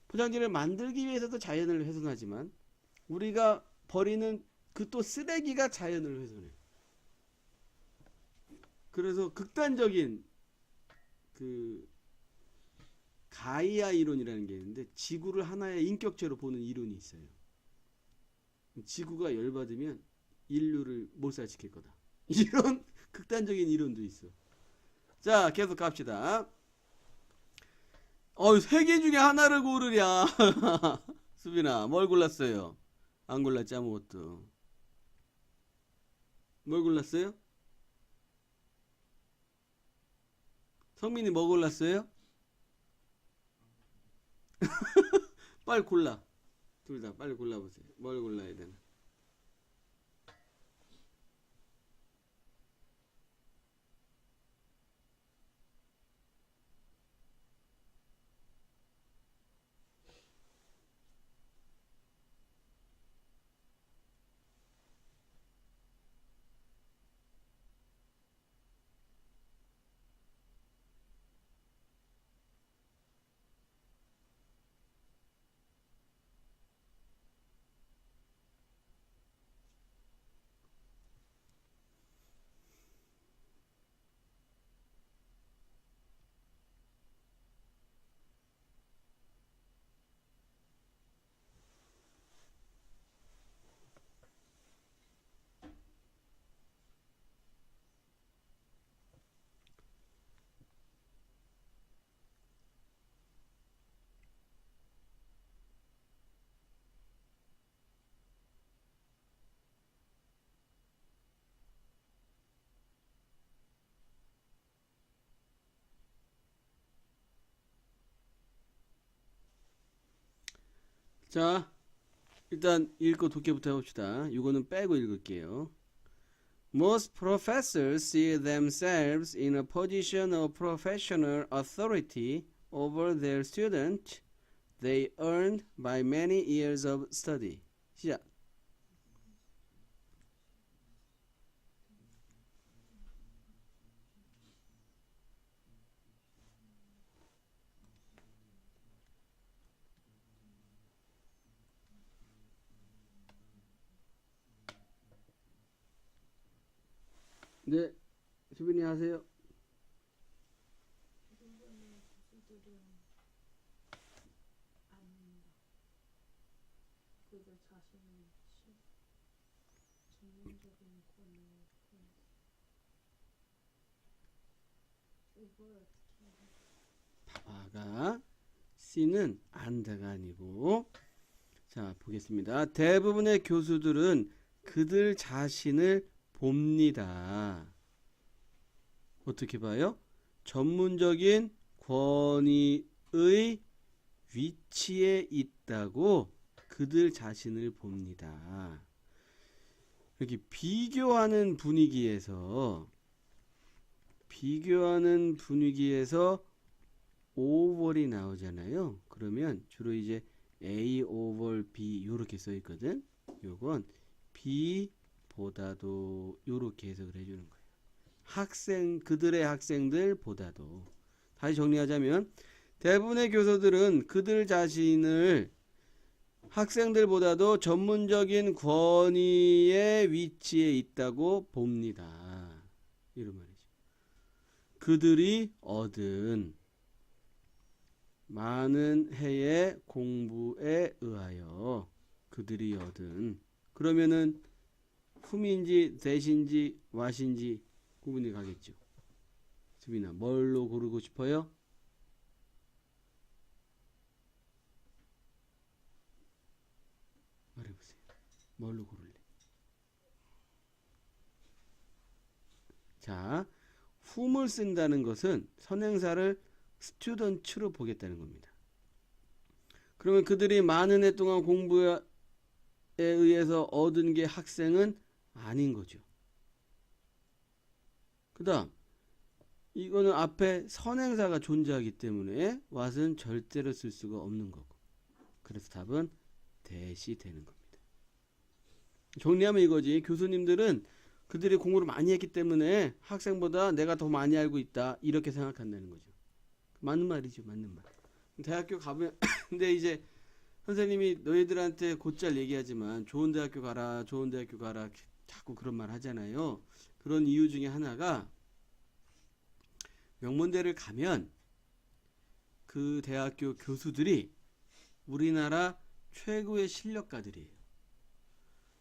포장지를 만들기 위해서도 자연을 훼손하지만 우리가 버리는 그 또 쓰레기가 자연을 훼손해. 그래서 극단적인 그 가이아 이론이라는 게 있는데 지구를 하나의 인격체로 보는 이론이 있어요. 지구가 열받으면 인류를 몰살시킬 거다. 이런 극단적인 이론도 있어. 자, 계속 갑시다. 세 개 중에 하나를 고르랴. 수빈아, 뭘 골랐어요? 안 골랐지 아무것도. 뭘 골랐어요? 성민이 뭐 골랐어요? 빨리 골라. 둘 다 빨리 골라보세요. 뭘 골라야 되나? 자, 일단 읽고 독해부터 해봅시다. 이거는 빼고 읽을게요. Most professors see themselves in a position of professional authority over their students they earned by many years of study. 시작. 네, 수빈이 하세요. 대부분의 교수들은 안다. 그들 자신의 전문적인 권위에 이걸 어떻게 해? 봐봐가 C는 안다가 아니고 자 보겠습니다. 대부분의 교수들은 그들 자신을 봅니다. 어떻게 봐요? 전문적인 권위의 위치에 있다고 그들 자신을 봅니다. 이렇게 비교하는 분위기에서 오벌이 나오잖아요. 그러면 주로 이제 A over B 요렇게 써 있거든. 요건 B보다도 요렇게 해석을 해주는 거예요. 그들의 학생들보다도. 다시 정리하자면 대부분의 교수들은 그들 자신을 학생들보다도 전문적인 권위의 위치에 있다고 봅니다. 이런 말이죠. 그들이 얻은 많은 해의 공부에 의하여 그들이 얻은 그러면은 whom인지 that인지 what인지 구분이 가겠죠. 수빈아 뭘로 고르고 싶어요? 말해보세요. 뭘로 고를래? 자, whom을 쓴다는 것은 선행사를 student로 보겠다는 겁니다. 그러면 그들이 많은 해 동안 공부에 의해서 얻은 게 학생은 아닌 거죠. 그 다음 이거는 앞에 선행사가 존재하기 때문에 what은 절대로 쓸 수가 없는 거고 그래서 답은 that이 되는 겁니다. 정리하면 이거지. 교수님들은 그들이 공부를 많이 했기 때문에 학생보다 내가 더 많이 알고 있다 이렇게 생각한다는 거죠. 맞는 말이죠. 맞는 말. 대학교 가면 근데 이제 선생님이 너희들한테 곧잘 얘기하지만 좋은 대학교 가라 좋은 대학교 가라 자꾸 그런 말 하잖아요. 그런 이유 중에 하나가 명문대를 가면 그 대학교 교수들이 우리나라 최고의 실력가들이에요.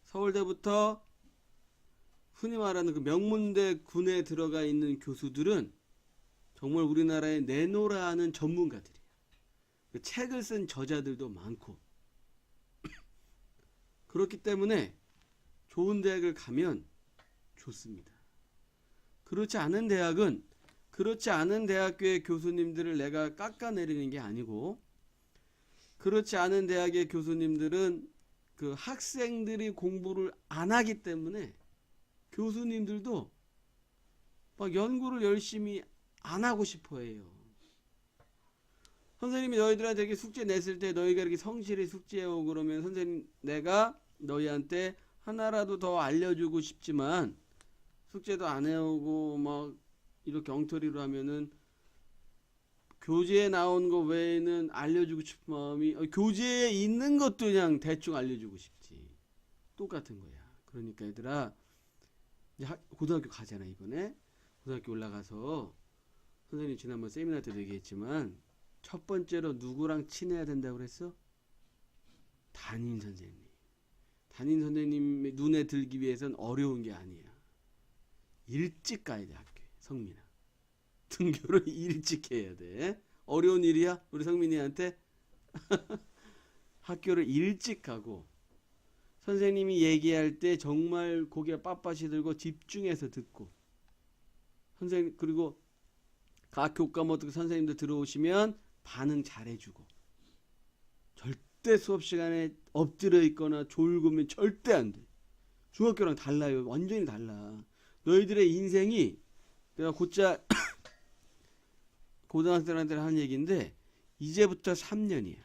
서울대부터 흔히 말하는 그 명문대 군에 들어가 있는 교수들은 정말 우리나라에 내노라 하는 전문가들이에요. 그 책을 쓴 저자들도 많고 그렇기 때문에 좋은 대학을 가면 좋습니다. 그렇지 않은 대학교의 교수님들을 내가 깎아내리는 게 아니고 그렇지 않은 대학의 교수님들은 그 학생들이 공부를 안 하기 때문에 교수님들도 막 연구를 열심히 안 하고 싶어 해요. 선생님이 너희들한테 이렇게 숙제 냈을 때 너희가 이렇게 성실히 숙제해오고 그러면 선생님 내가 너희한테 하나라도 더 알려주고 싶지만 숙제도 안 해오고 막 이렇게 엉터리로 하면은 교재에 나온 거 외에는 알려주고 싶은 마음이 교재에 있는 것도 그냥 대충 알려주고 싶지. 똑같은 거야. 그러니까 얘들아 이제 고등학교 가잖아 이번에. 고등학교 올라가서 선생님 지난번 세미나 때도 얘기했지만 첫 번째로 누구랑 친해야 된다고 그랬어? 담임 선생님. 담임 선생님의 눈에 들기 위해선 어려운 게 아니야. 일찍 가야 돼 학교에. 성민아. 등교를 일찍 해야 돼. 어려운 일이야? 우리 성민이한테? 학교를 일찍 가고 선생님이 얘기할 때 정말 고개 빳빳이 들고 집중해서 듣고 선생님 그리고 각 교과목 선생님들 들어오시면 반응 잘해주고 절대 수업 시간에 엎드려 있거나 졸고면 절대 안 돼. 중학교랑 달라요. 완전히 달라. 너희들의 인생이 내가 곧잘 고등학생한테 하는 얘기인데 이제부터 3년이야.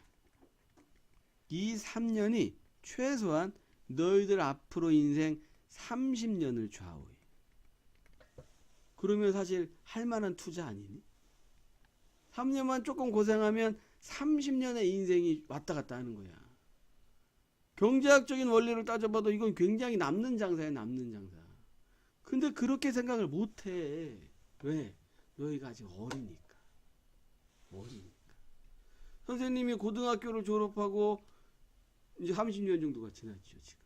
이 3년이 최소한 너희들 앞으로 인생 30년을 좌우해. 그러면 사실 할 만한 투자 아니니? 3년만 조금 고생하면 30년의 인생이 왔다 갔다 하는 거야. 경제학적인 원리를 따져봐도 이건 굉장히 남는 장사야, 남는 장사. 근데 그렇게 생각을 못 해. 왜? 너희가 아직 어리니까. 어리니까. 선생님이 고등학교를 졸업하고 이제 30년 정도가 지났죠, 지금.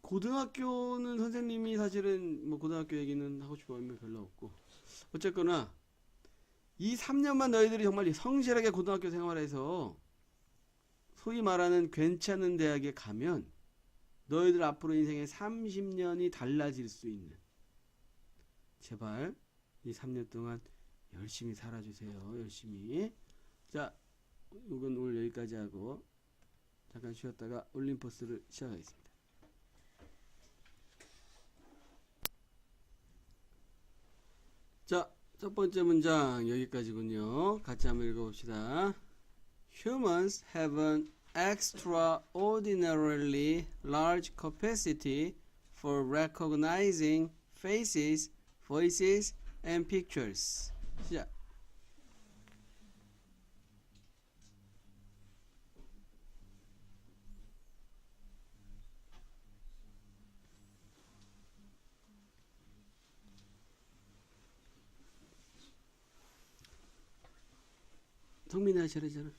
고등학교는 선생님이 사실은 뭐 고등학교 얘기는 하고 싶은 마음이 별로 없고 어쨌거나 이 3년만 너희들이 정말 성실하게 고등학교 생활에서 소위 말하는 괜찮은 대학에 가면 너희들 앞으로 인생의 30년이 달라질 수 있는 제발 이 3년 동안 열심히 살아주세요. 열심히. 자, 이건 오늘 여기까지 하고 잠깐 쉬었다가 올림포스를 시작하겠습니다. 자, 첫 번째 문장 여기까지군요. 같이 한번 읽어봅시다. Humans have an extraordinarily large capacity for recognizing faces, voices, and pictures. 시작. 성민이 하셔야 되잖아.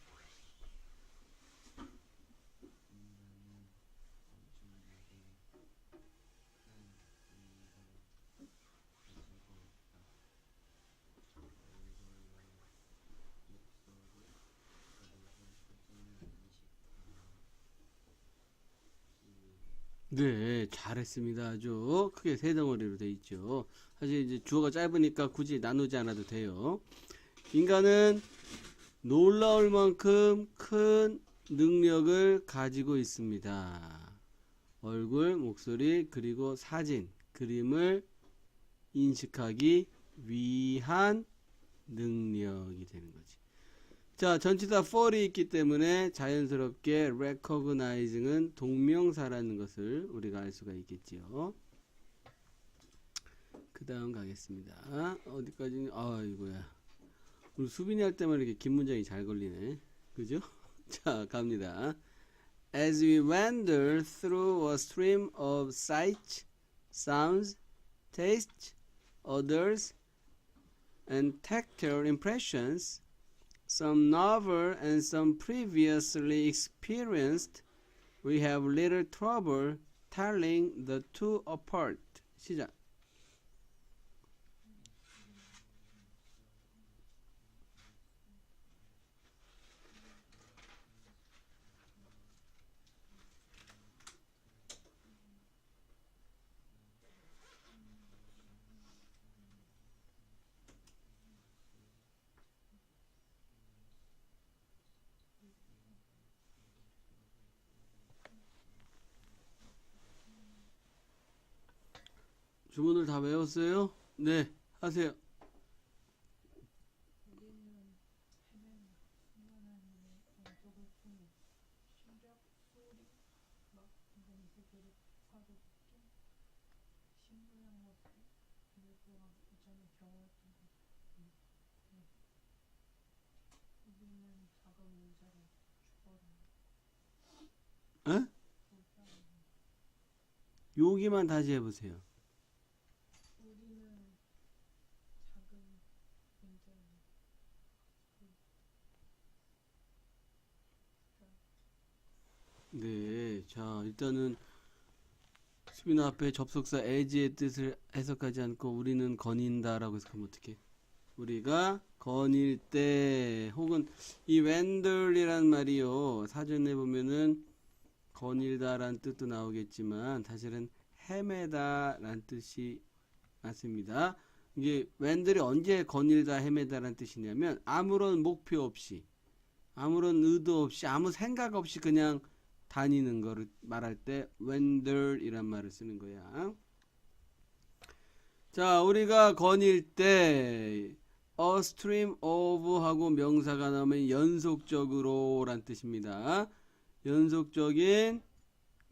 네, 잘했습니다. 아주 크게 세 덩어리로 돼 있죠. 사실 이제 주어가 짧으니까 굳이 나누지 않아도 돼요. 인간은 놀라울 만큼 큰 능력을 가지고 있습니다. 얼굴, 목소리, 그리고 사진, 그림을 인식하기 위한 능력이 되는 거지. 자, 전치 다 for이 있기 때문에 자연스럽게 recognizing은 동명사라는 것을 우리가 알 수가 있겠지요. 그 다음 가겠습니다. 어디까지? 이거야. 우리 수빈이 할 때만 이렇게 긴 문장이 잘 걸리네. 그죠? 자, 갑니다. As we wander through a stream of sights, sounds, tastes, odors, and tactile impressions, some novel and some previously experienced, we have little trouble telling the two apart. 시작. 주문을 다 외웠어요? 네, 하세요. 우리는 헤매나 수많은 언덕을 통해 시력, 소리, 맛, 냄새들을 하고 느낀 신기한 것을 오랫동안 이전에 경험했던 것 같아. 우리는 작은 문제로 죽어라. 에? 여기만 다시 해보세요. 우리는 작은 문제로 네, 자, 일단은 수빈아 앞에 접속사 as의 뜻을 해석하지 않고 우리는 거닌다라고 해석하면 어떡해? 우리가 거닐 때 혹은 이 웬들이란 말이요 사전에 보면은 거닐다란 뜻도 나오겠지만 사실은 헤매다란 뜻이 맞습니다. 이게 웬들이 언제 거닐다 헤매다란 뜻이냐면 아무런 목표 없이 아무런 의도 없이 아무 생각 없이 그냥 다니는 거를 말할 때 wander 이란 말을 쓰는 거야. 자, 우리가 거닐 때 a stream of 하고 명사가 나오면 연속적으로 란 뜻입니다. 연속적인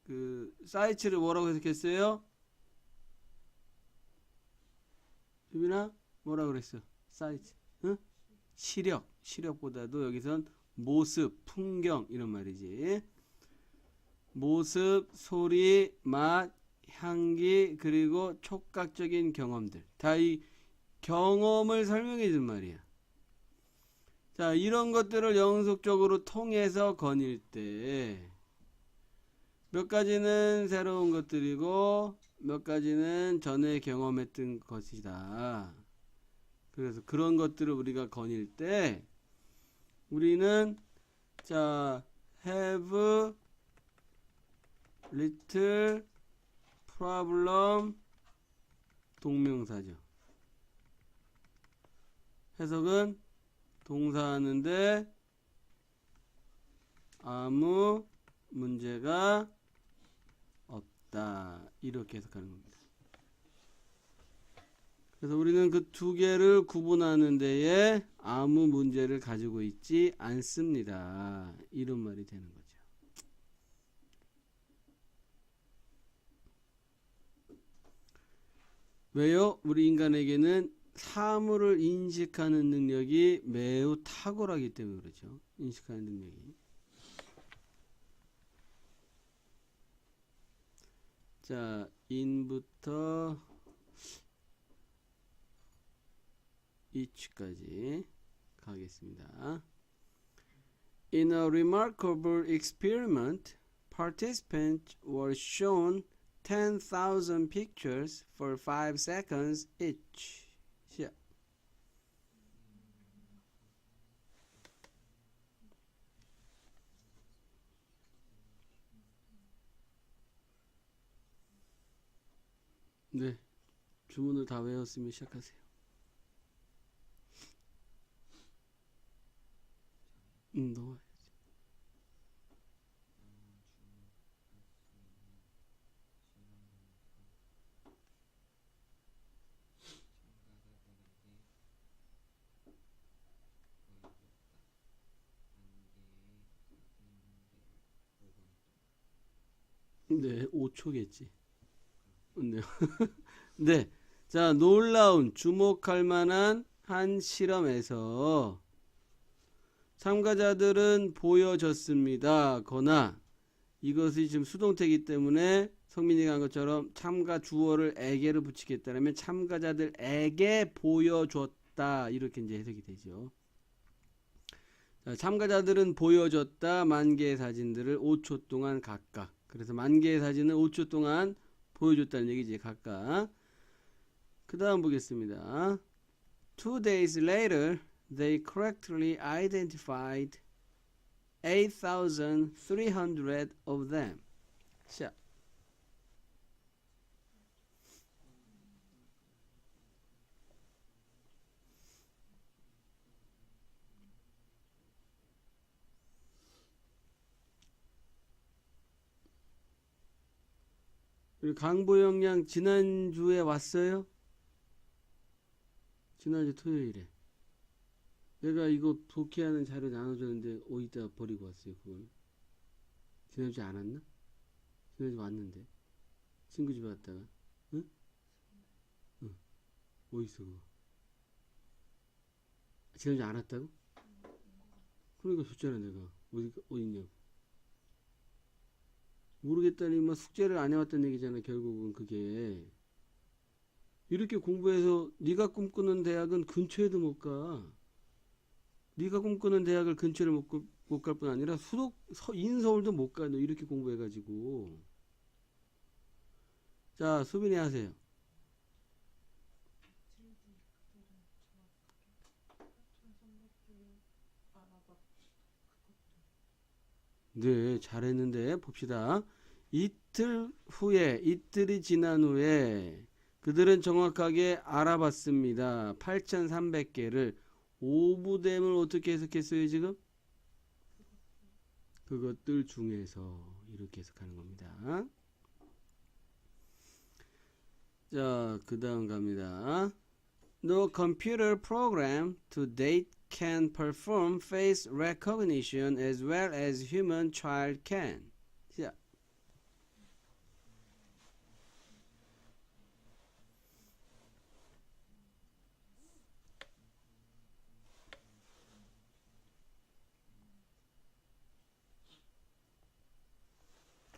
그 사이트를 뭐라고 해석했어요? 유빈아 뭐라 그랬어? 사이트, 응? 시력보다도 여기선 모습, 풍경 이런 말이지. 모습, 소리, 맛, 향기 그리고 촉각적인 경험들 다 이 경험을 설명해 준 말이야. 자, 이런 것들을 연속적으로 통해서 거닐 때 몇 가지는 새로운 것들이고 몇 가지는 전에 경험했던 것이다. 그래서 그런 것들을 우리가 거닐 때 우리는 자 have little problem 동명사죠. 해석은 동사 하는데 아무 문제가 없다. 이렇게 해석하는 겁니다. 그래서 우리는 그 두 개를 구분하는 데에 아무 문제를 가지고 있지 않습니다. 이런 말이 되는 거죠. 왜요? 우리 인간에게는 사물을 인식하는 능력이 매우 탁월하기 때문에 그렇죠. 인식하는 능력이. 자, in부터 each까지 가겠습니다. In a remarkable experiment, participants were shown 10,000 pictures for 5 seconds each. 시작. 네, 주문을 다 외웠으면 시작하세요. 너 네, 5초겠지. 네. 네. 자, 놀라운 주목할 만한 한 실험에서 참가자들은 보여졌습니다. 거나 이것이 지금 수동태이기 때문에 성민이가 한 것처럼 참가 주어를 에게를 붙이겠다면 참가자들에게 보여줬다. 이렇게 이제 해석이 되죠. 자, 참가자들은 보여줬다. 10,000개의 사진들을 5초 동안 각각. 그래서 10,000개의 사진을 5초 동안 보여줬다는 얘기지, 각각. 그 다음 보겠습니다. 2 days later, they correctly identified 8,300 of them. 자, 우리 강보영 양 지난주에 왔어요? 지난주 토요일에. 내가 이거 독해하는 자료 나눠줬는데 어디다 버리고 왔어요, 그걸. 지난주에 안 왔나? 지난주에 왔는데. 친구 집에 왔다가. 응? 응. 어딨어, 그거? 지난주에 안 왔다고? 그러니까 줬잖아, 내가. 어딨냐고. 모르겠다니, 뭐 숙제를 안 해왔다는 얘기잖아, 결국은 그게. 이렇게 공부해서 네가 꿈꾸는 대학은 근처에도 못 가. 네가 꿈꾸는 대학을 근처를 못 갈 뿐 아니라 인서울도 못 가. 너 이렇게 공부해가지고. 자, 수빈이 하세요. 네, 잘했는데 봅시다. 이틀이 지난 후에 그들은 정확하게 알아봤습니다. 8,300개를. 오부됨을 어떻게 해석했어요, 지금? 그것들 중에서 이렇게 해석하는 겁니다. 자, 그 다음 갑니다. No computer program to date can perform face recognition as well as human child can. 자,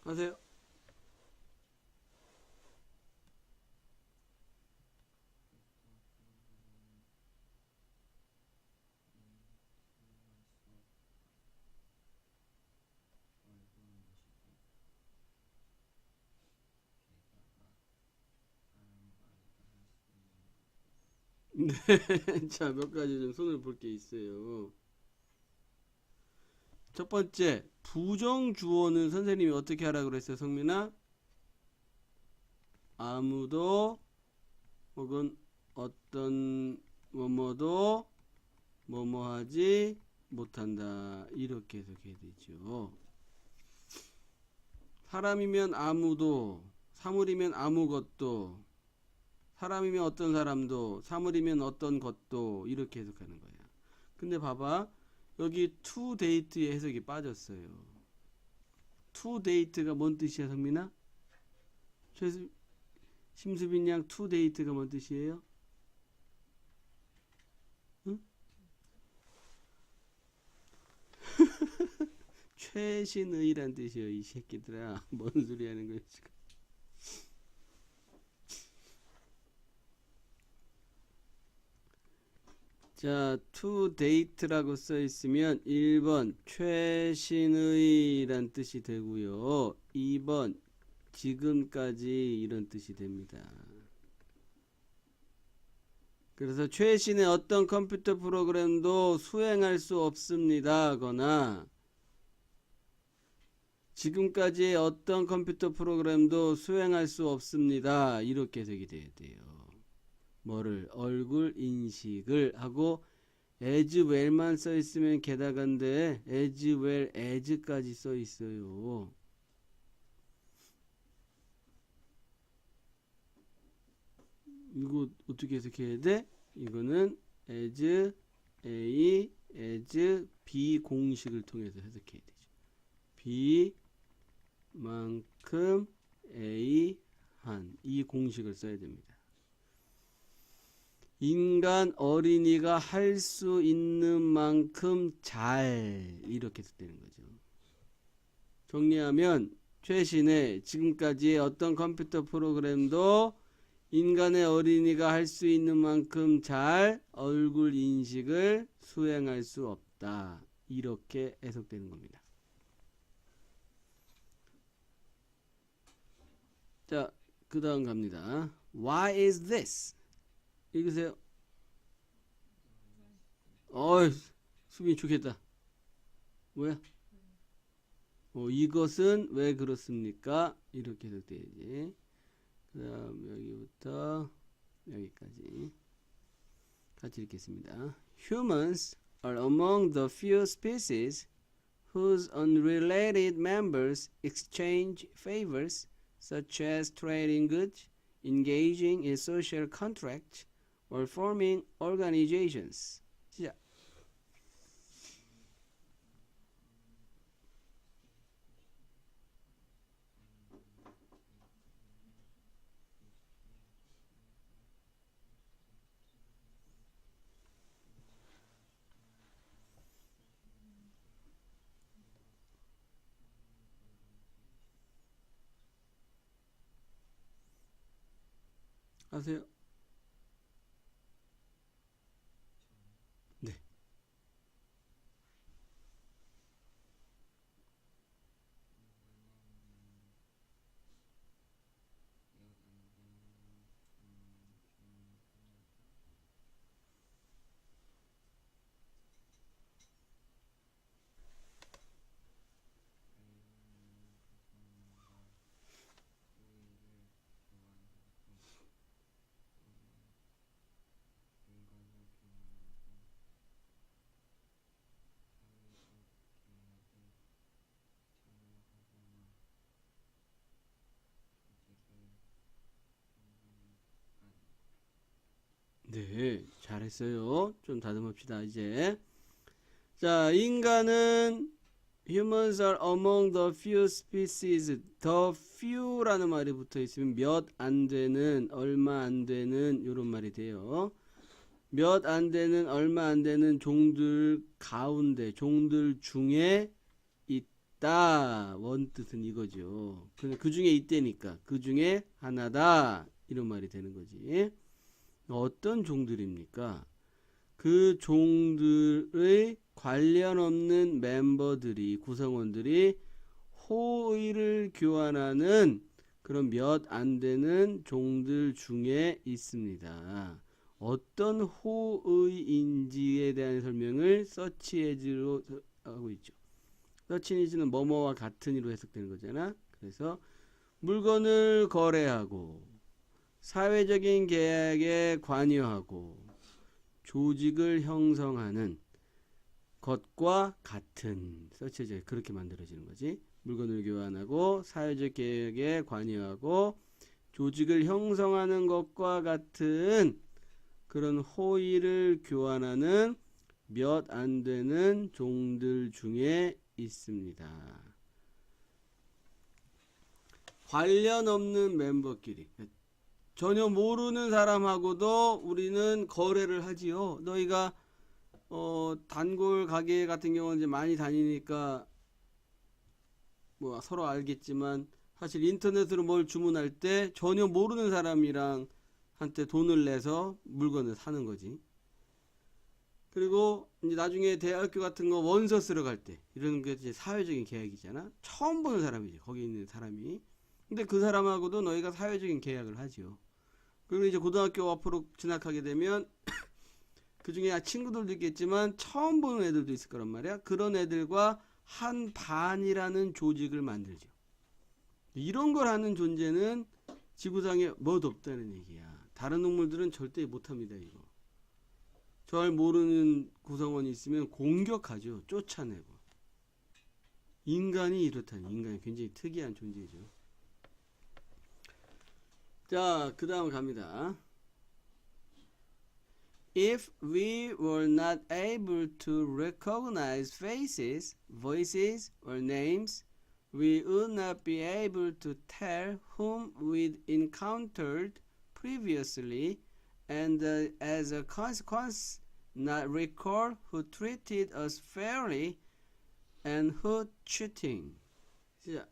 하세요. 네, 자, 몇 가지 좀 손을 볼 게 있어요. 첫 번째, 부정 주어는 선생님이 어떻게 하라고 그랬어요, 성민아? 아무도 혹은 어떤 뭐뭐도 뭐뭐하지 못한다. 이렇게 해석해야 되죠. 사람이면 아무도, 사물이면 아무것도, 사람이면 어떤 사람도, 사물이면 어떤 것도 이렇게 해석하는 거야. 근데 봐봐. 여기 to date의 해석이 빠졌어요. to date가 뭔 뜻이야, 성민아? 심수빈 양 to date가 뭔 뜻이에요? 응? 최신의란 뜻이에요, 이 새끼들아. 뭔 소리 하는 거야, 지금. 자, to date라고 써 있으면 1번 최신의란 뜻이 되고요. 2번 지금까지 이런 뜻이 됩니다. 그래서 최신의 어떤 컴퓨터 프로그램도 수행할 수 없습니다. 거나 지금까지의 어떤 컴퓨터 프로그램도 수행할 수 없습니다. 이렇게 해석이 돼야 돼요. 뭐를? 얼굴 인식을 하고 as well만 써 있으면 게다가인데 as well as까지 써 있어요. 이거 어떻게 해석해야 돼? 이거는 as A, as B 공식을 통해서 해석해야 되죠. B만큼 A 한 이 공식을 써야 됩니다. 인간 어린이가 할 수 있는 만큼 잘 이렇게 해석되는 거죠. 정리하면 최신의 지금까지의 어떤 컴퓨터 프로그램도 인간의 어린이가 할 수 있는 만큼 잘 얼굴 인식을 수행할 수 없다. 이렇게 해석되는 겁니다. 자, 그 다음 갑니다. Why is this? 읽으세요. 어이, 수빈이 좋겠다. 뭐야? 이것은 왜 그렇습니까? 이렇게 해석돼야지. 그 다음 여기부터 여기까지 같이 읽겠습니다. Humans are among the few species whose unrelated members exchange favors such as trading goods, engaging in social contracts, or forming organizations. 시작. 하세요. 네. 네, 잘했어요. 좀 다듬읍시다, 이제. 자, 인간은 humans are among the few species. the few라는 말이 붙어 있으면 몇 안 되는, 얼마 안 되는 이런 말이 돼요. 몇 안 되는, 얼마 안 되는 종들 가운데, 종들 중에 있다. 원뜻은 이거죠. 그 중에 있다니까. 그 중에 하나다. 이런 말이 되는 거지. 어떤 종들입니까? 그 종들의 관련 없는 멤버들이, 구성원들이 호의를 교환하는 그런 몇 안 되는 종들 중에 있습니다. 어떤 호의인지에 대한 설명을 서치에즈로 하고 있죠. 서치니즈는 뭐뭐와 같은 이로 해석되는 거잖아. 그래서 물건을 거래하고 사회적인 계약에 관여하고 조직을 형성하는 것과 같은 서치에즈 그렇게 만들어지는 거지. 물건을 교환하고 사회적 계약에 관여하고 조직을 형성하는 것과 같은 그런 호의를 교환하는 몇 안 되는 종들 중에 있습니다. 관련 없는 멤버끼리 전혀 모르는 사람하고도 우리는 거래를 하지요. 너희가 단골 가게 같은 경우는 이제 많이 다니니까 뭐 서로 알겠지만 사실 인터넷으로 뭘 주문할 때 전혀 모르는 사람이랑 한테 돈을 내서 물건을 사는 거지. 그리고 이제 나중에 대학교 같은 거 원서 쓰러 갈 때 이런 게 이제 사회적인 계약이잖아. 처음 보는 사람이지. 거기 있는 사람이. 근데 그 사람하고도 너희가 사회적인 계약을 하죠. 그리고 이제 고등학교 앞으로 진학하게 되면 그 중에 친구들도 있겠지만 처음 보는 애들도 있을 거란 말이야. 그런 애들과 한 반이라는 조직을 만들죠. 이런 걸 하는 존재는 지구상에 뭣도 없다는 얘기야. 다른 동물들은 절대 못합니다. 이거. 잘 모르는 구성원이 있으면 공격하죠. 쫓아내고. 인간이 이렇다니. 인간이 굉장히 특이한 존재죠. 자, 그 다음 갑니다. If we were not able to recognize faces, voices, or names, we would not be able to tell whom we'd encountered previously, and as a consequence, not recall who treated us fairly and who cheating. 자,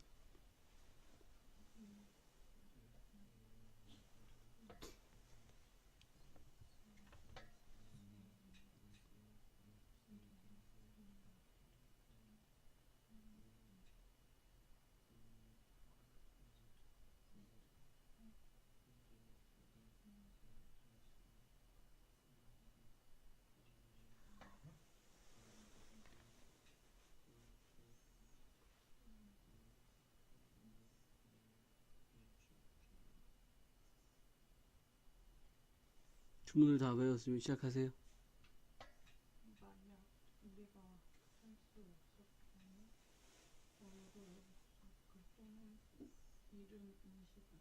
주문을 다 외웠으면 시작하세요. 만약 우리가 할 수 없었다면 너를 그 또는 이름 인식을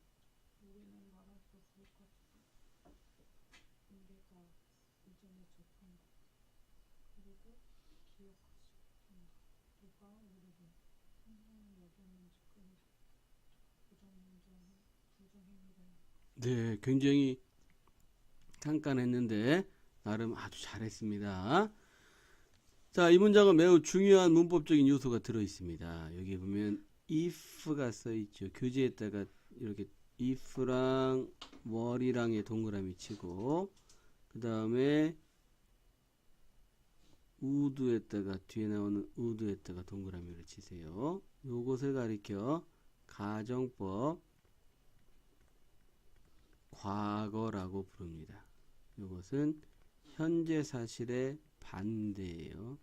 우리는 말할 수 없을 것이다. 우리가 이전에 접한 것 그리고 기억할 수 없던 것 누가 우리를 성공을 여겼는지 끊이다. 부정행위를 네, 굉장히 간단했는데 나름 아주 잘했습니다. 자, 이 문장은 매우 중요한 문법적인 요소가 들어 있습니다. 여기 보면 if가 써 있죠. 교재에다가 이렇게 if랑 where이랑의 동그라미 치고 그 다음에 would에다가 뒤에 나오는 would에다가 동그라미를 치세요. 요것을 가리켜 가정법 과거라고 부릅니다. 이것은 현재 사실의 반대예요.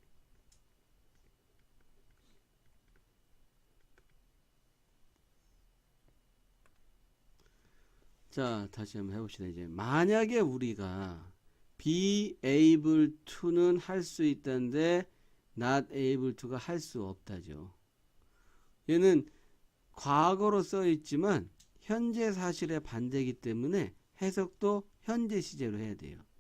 자, 다시 한번 해봅시다. 이제 만약에 우리가 be able to는 할 수 있다는데 not able to가 할 수 없다죠. 얘는 과거로 써 있지만 현재 사실의 반대이기 때문에 해석도 현재 시제로 해야 돼요.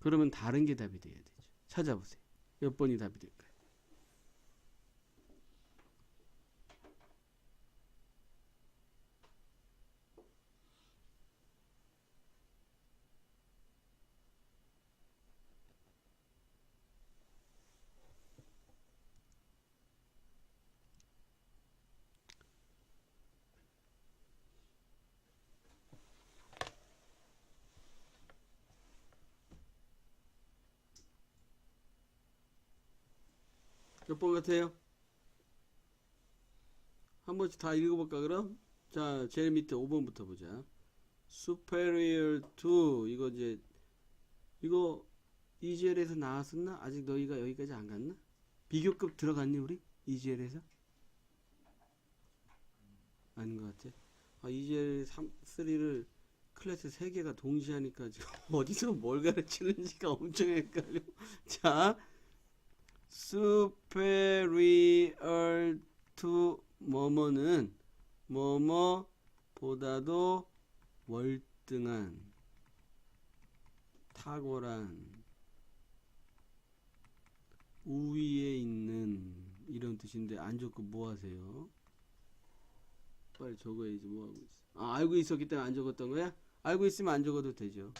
그러면 다른 게 답이 돼야 되죠. 찾아보세요. 몇 번이 답이 될까요? 몇 번 같아요? 한 번씩 다 읽어볼까 그럼? 자, 제일 밑에 5번부터 보자. superior to 이거 EGL에서 나왔었나? 아직 너희가 여기까지 안 갔나? 비교급 들어갔니 우리? EGL에서? 아닌 것 같아. EGL 3를 클래스 3개가 동시에 하니까 지금 어디서 뭘 가르치는지가 엄청 헷갈려. 자, superior to 뭐뭐는 뭐뭐보다도 월등한, 탁월한, 우위에 있는 이런 뜻인데 안 적고 뭐 하세요? 빨리 적어야지. 뭐 하고 있어? 알고 있었기 때문에 안 적었던 거야? 알고 있으면 안 적어도 되죠.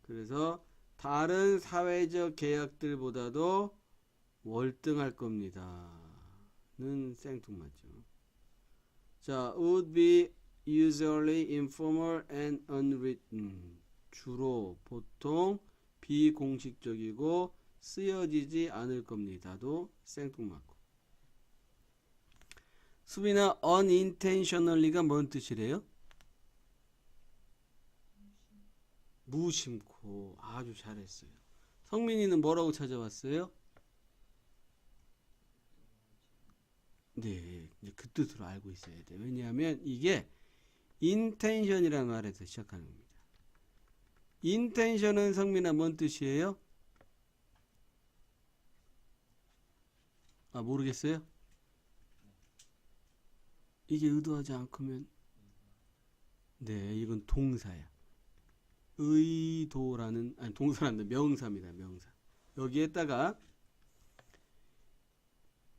그래서 다른 사회적 계약들보다도 월등할 겁니다. 는 생뚱맞죠. 자, would be usually informal and unwritten. 주로 보통 비공식적이고 쓰여지지 않을 겁니다도 생뚱맞고. 수빈아, unintentionally가 뭔 뜻이래요? 무심코. 아주 잘했어요. 성민이는 뭐라고 찾아왔어요? 네, 이제 그 뜻으로 알고 있어야 돼. 왜냐하면 이게 intention이라는 말에서 시작하는 겁니다. intention은 성민아 뭔 뜻이에요? 모르겠어요? 이게 의도하지 않고면 네, 이건 동사야. 의도라는 동사란다. 명사입니다. 명사. 여기에다가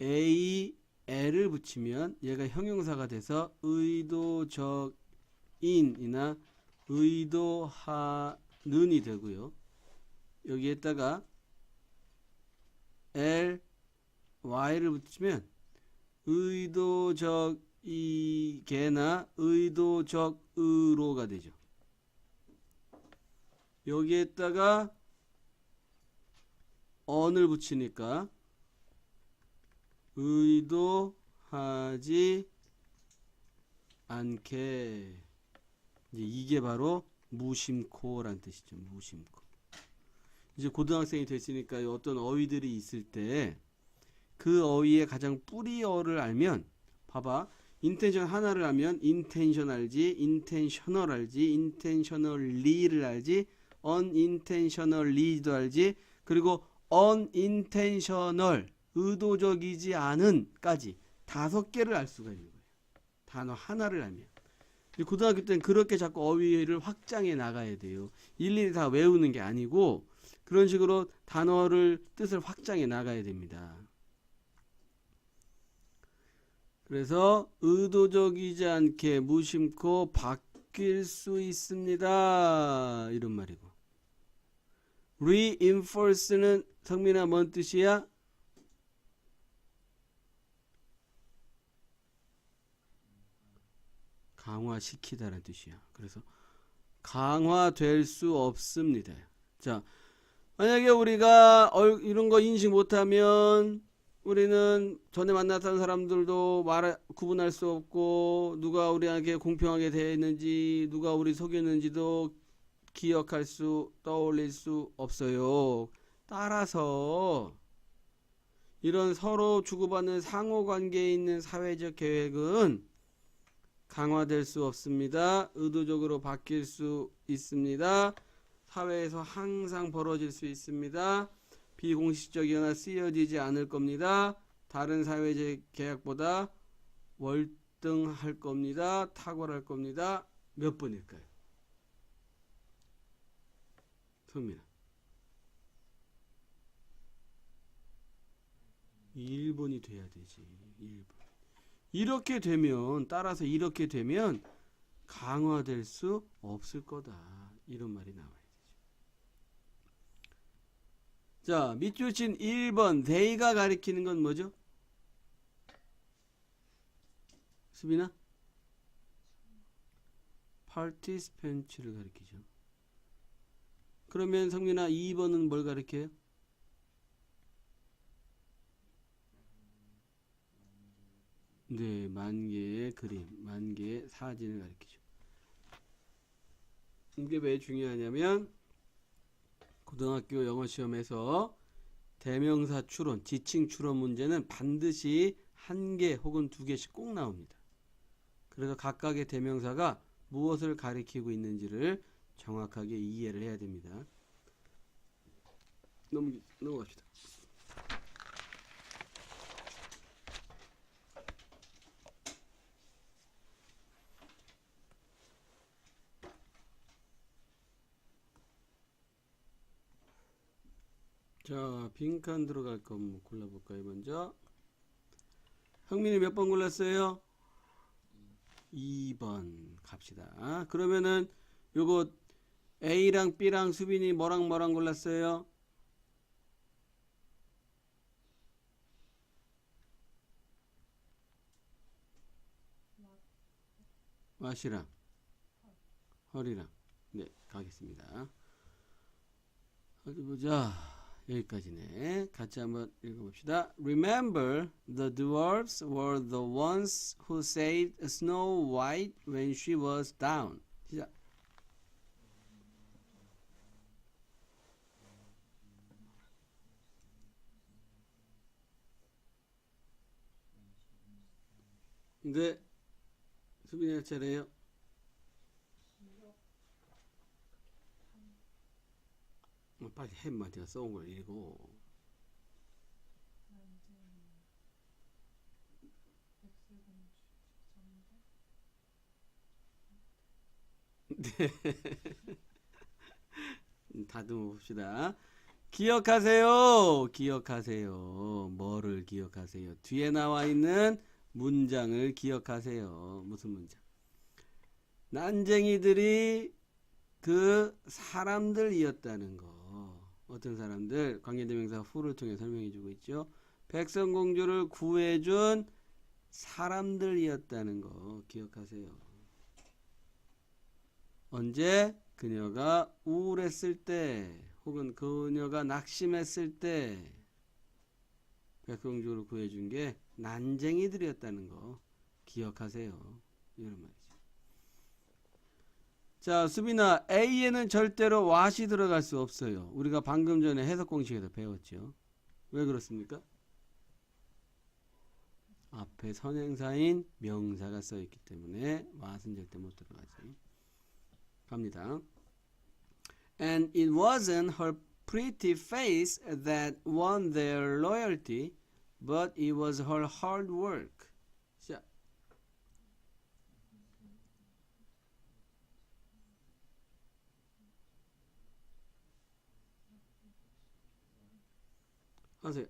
L을 붙이면 얘가 형용사가 돼서 의도적인이나 의도하는이 되고요. 여기에다가 Y를 붙이면 의도적이게나 의도적으로가 되죠. 여기에다가 on을 붙이니까 의도하지 않게. 이게 바로 무심코란 뜻이죠. 무심코. 이제 고등학생이 됐으니까 어떤 어휘들이 있을 때 그 어휘의 가장 뿌리어를 알면, 봐봐. 인텐션 하나를 알면 인텐션 알지, 인텐셔널 알지, 인텐셔널리를 알지, unintentionally도 알지, 그리고 unintentional 의도적이지 않은까지 5개를 알 수가 있는 거예요. 단어 하나를 알면. 고등학교 때는 그렇게 자꾸 어휘를 확장해 나가야 돼요. 일일이 다 외우는 게 아니고 그런 식으로 단어를 뜻을 확장해 나가야 됩니다. 그래서 의도적이지 않게 무심코 바뀔 수 있습니다. 이런 말이고. reinforce는 성민아 뭔 뜻이야? 강화시키다라는 뜻이야. 그래서 강화될 수 없습니다. 자, 만약에 우리가 이런 거 인식 못하면 우리는 전에 만났던 사람들도 구분할 수 없고, 누가 우리에게 공평하게 대했는지, 누가 우리 속였는지도 떠올릴 수 없어요. 따라서 이런 서로 주고받는 상호관계에 있는 사회적 계획은 강화될 수 없습니다. 의도적으로 바뀔 수 있습니다. 사회에서 항상 벌어질 수 있습니다. 비공식적이거나 쓰여지지 않을 겁니다. 다른 사회적 계약보다 월등할 겁니다. 탁월할 겁니다. 몇 번일까요? 성민아. 1번이 돼야 되지. 1번. 이렇게 되면, 따라서 이렇게 되면 강화될 수 없을 거다. 이런 말이 나와야 되죠. 자, 밑줄 친 1번 they가 가리키는 건 뭐죠? 수빈아? participants를 가리키죠. 그러면 성민아 2번은 뭘 가리켜요? 네, 만 개의 그림, 만 개의 사진을 가리키죠. 이게 왜 중요하냐면 고등학교 영어 시험에서 대명사 추론, 지칭 추론 문제는 반드시 한 개 혹은 두 개씩 꼭 나옵니다. 그래서 각각의 대명사가 무엇을 가리키고 있는지를 정확하게 이해를 해야 됩니다. 넘어갑시다. 자, 빈칸 들어갈 거 한번 골라볼까요? 먼저 형민이 몇 번 골랐어요? 2번 갑시다. 그러면은 요거 A랑 B랑 수빈이 뭐랑 골랐어요? 왓이랑 헐이랑. 네, 가겠습니다. 어디 보자. 여기까지네. 같이 한번 읽어봅시다. Remember, the dwarfs were the ones who saved Snow White when she was down. 시작. 네, 수빈이 할 차례예요. 빨리 해. 마디가 써온 걸 읽어. 네. 다듬어 봅시다. 기억하세요. 기억하세요. 뭐를 기억하세요? 뒤에 나와 있는 문장을 기억하세요. 무슨 문장? 난쟁이들이 그 사람들이었다는 거. 어떤 사람들? 관계대명사 who를 통해 설명해 주고 있죠. 백성공주를 구해준 사람들이었다는 거 기억하세요. 언제? 그녀가 우울했을 때 혹은 그녀가 낙심했을 때 백성공주를 구해준 게 난쟁이들이었다는 거 기억하세요. 이런 말이죠. 자, 수빈아, A에는 절대로 what이 들어갈 수 없어요. 우리가 방금 전에 해석 공식에서 배웠죠. 왜 그렇습니까? 앞에 선행사인 명사가 써있기 때문에 what은 절대 못 들어가지. 갑니다. And it wasn't her pretty face that won their loyalty, but it was her hard work. 자, 하세요.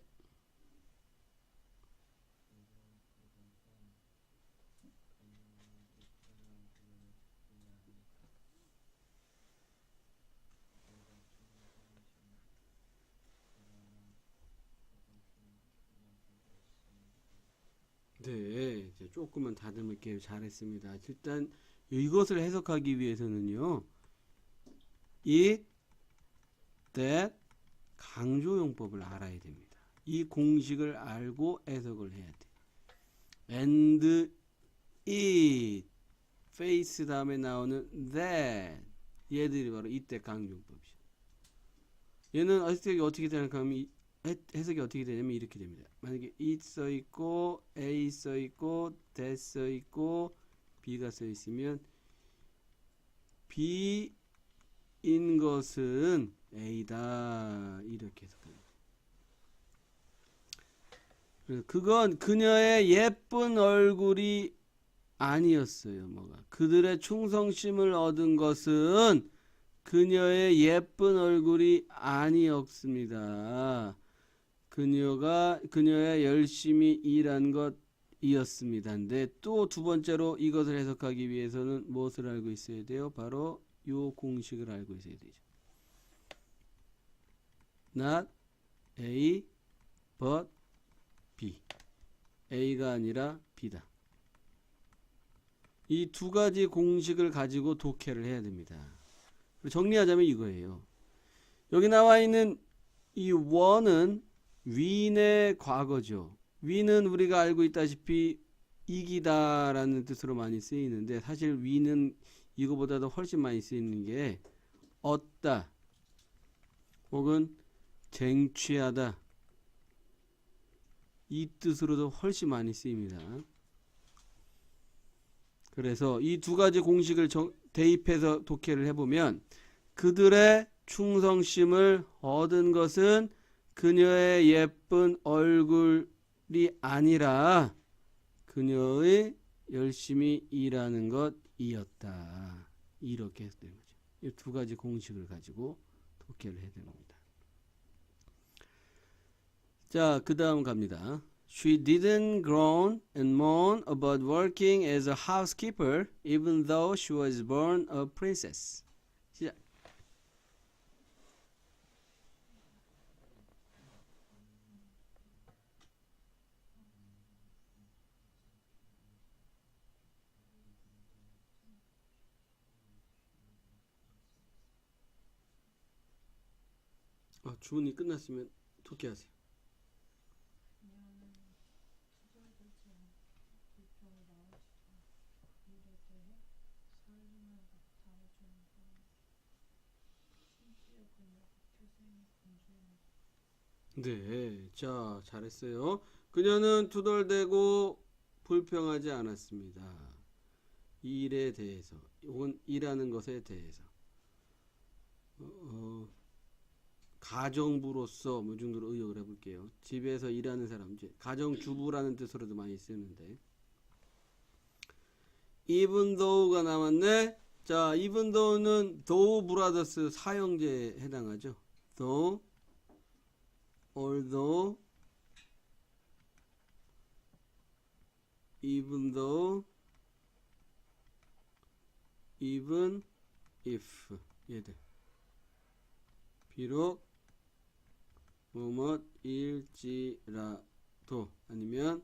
네, 이제 조금만 다듬을게요. 잘했습니다. 일단 이것을 해석하기 위해서는요, it, that 강조용법을 알아야 됩니다. 이 공식을 알고 해석을 해야 돼. and it, face 다음에 나오는 that, 얘들이 바로 이때 강조용법이죠. 얘는 해석이 어떻게 되냐면 해석이 어떻게 되냐면 이렇게 됩니다. 만약에 it 써 있고 A 써 있고 that 써 있고 B가 써 있으면 B인 것은 A다 이렇게 해석합니다. 그건 그녀의 예쁜 얼굴이 아니었어요. 뭐가 그들의 충성심을 얻은 것은 그녀의 예쁜 얼굴이 아니었습니다. 그녀야 열심히 일한 것이었습니다. 근데 또 두 번째로 이것을 해석하기 위해서는 무엇을 알고 있어야 돼요? 바로 요 공식을 알고 있어야 되죠. Not A but B. A가 아니라 B다. 이 두 가지 공식을 가지고 독해를 해야 됩니다. 정리하자면 이거예요. 여기 나와 있는 이 원은 win의 과거죠. win은 우리가 알고 있다시피 이기다라는 뜻으로 많이 쓰이는데 사실 win은 이거보다도 훨씬 많이 쓰이는 게 얻다 혹은 쟁취하다 이 뜻으로도 훨씬 많이 쓰입니다. 그래서 이 두 가지 공식을 대입해서 독해를 해보면 그들의 충성심을 얻은 것은 그녀의 예쁜 얼굴이 아니라 그녀의 열심히 일하는 것이었다. 이렇게 해서 되는 거죠. 이 두 가지 공식을 가지고 독해를 해야 되는 겁니다. 자, 그 다음 갑니다. She didn't groan and moan about working as a housekeeper even though she was born a princess. 시작. 주문이 끝났으면 독해하세요. 그녀는 투덜대지 않고 불평을 말하지만 일에 대해 살림을 맡아줄 정도로 심지어 그녀가 태생의 공주입니다. 네, 자, 잘했어요. 그녀는 투덜대고 불평하지 않았습니다. 일에 대해서, 혹은 일하는 것에 대해서. 가정부로서 뭐 정도로 의역을 해볼게요. 집에서 일하는 사람, 이제 가정주부라는 뜻으로도 많이 쓰는데 even though가 남았네. 자, even though는 though brothers 사형제에 해당하죠. though, although, even though, even if 얘들 비록 뭐뭐일지라도 아니면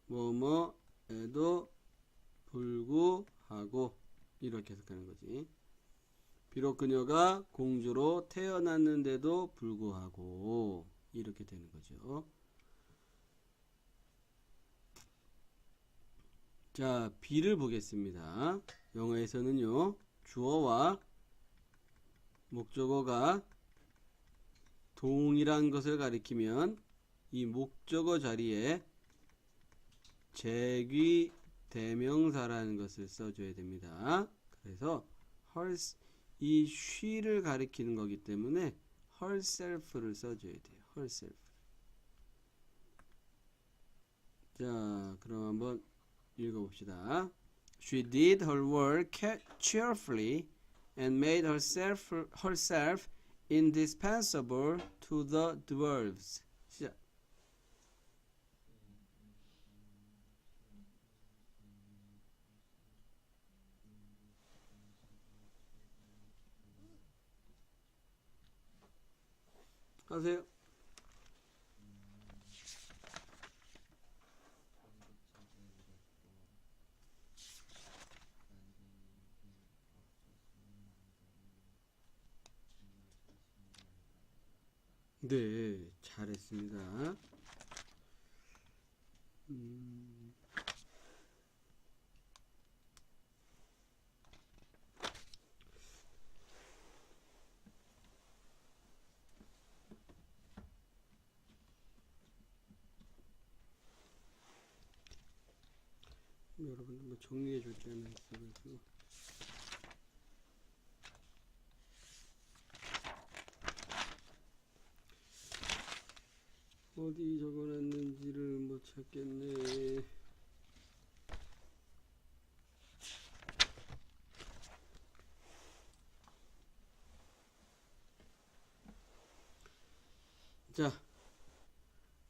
뭐뭐에도 불구하고 이렇게 해석하는 거지. 비록 그녀가 공주로 태어났는데도 불구하고 이렇게 되는 거죠. 자, B를 보겠습니다. 영어에서는요, 주어와 목적어가 동일한 것을 가리키면 이 목적어 자리에 제귀 대명사라는 것을 써줘야 됩니다. 그래서 이 she를 가리키는 거기 때문에 herself를 써줘야 돼요. herself. 자, 그럼 한번 읽어봅시다. She did her work cheerfully and made herself indispensable to the dwarves. 시작. 하세요. 네, 잘했습니다. 여러분들 뭐 정리해 줄 줄 아나 있어가지고. 어디 적어놨는지를 못 찾겠네. 자,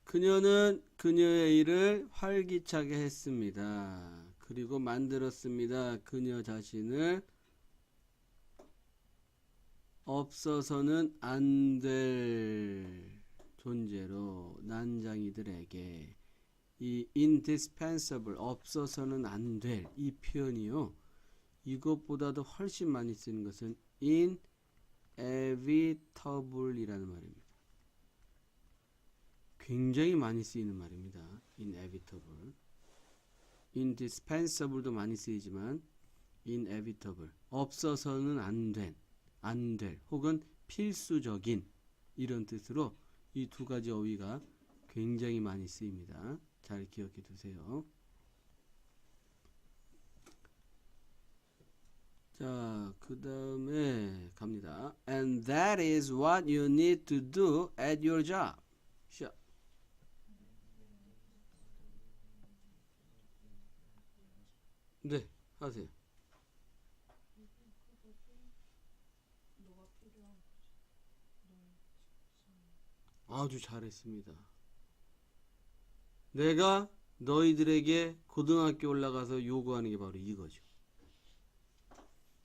그녀는 그녀의 일을 활기차게 했습니다. 그리고 만들었습니다. 그녀 자신을 없어서는 안 될 존재로 난장이들에게 이 indispensable 없어서는 안 될 이 표현이요. 이것보다도 훨씬 많이 쓰는 것은 inevitable이라는 말입니다. 굉장히 많이 쓰이는 말입니다. inevitable. indispensable도 많이 쓰이지만 inevitable 없어서는 안 될 혹은 필수적인 이런 뜻으로 이 두 가지 어휘가 굉장히 많이 쓰입니다. 잘 기억해 두세요. 자, 그 다음에 갑니다. And that is what you need to do at your job. 시작. 네, 하세요. 너가 필요한 거지. 너의 직장. 아주 잘했습니다. 내가 너희들에게 고등학교 올라가서 요구하는 게 바로 이거죠.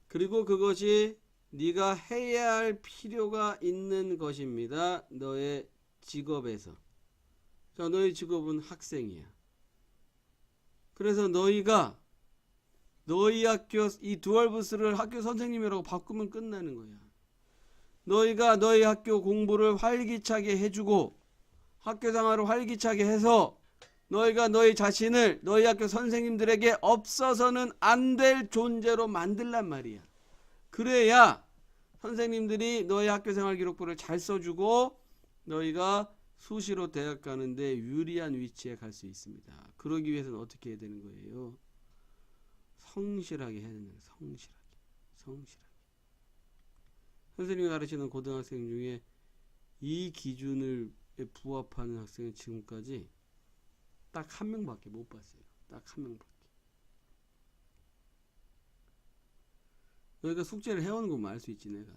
그리고 그것이 네가 해야 할 필요가 있는 것입니다. 너의 직업에서. 자, 너의 직업은 학생이야. 그래서 너희가 너희 학교 이 두얼브스를 학교 선생님이라고 바꾸면 끝나는 거야. 너희가 너희 학교 공부를 활기차게 해주고 학교 생활을 활기차게 해서 너희가 너희 자신을 너희 학교 선생님들에게 없어서는 안 될 존재로 만들란 말이야. 그래야 선생님들이 너희 학교 생활 기록부를 잘 써주고 너희가 수시로 대학 가는데 유리한 위치에 갈 수 있습니다. 그러기 위해서는 어떻게 해야 되는 거예요? 성실하게 해야 되는 거예요. 성실하게. 선생님이 가르치는 고등학생 중에 이 기준을 부합하는 학생은 지금까지 딱 한 명밖에 못 봤어요. 딱 한 명밖에. 너희가 숙제를 해오는 거 보면 알 수 있지 내가.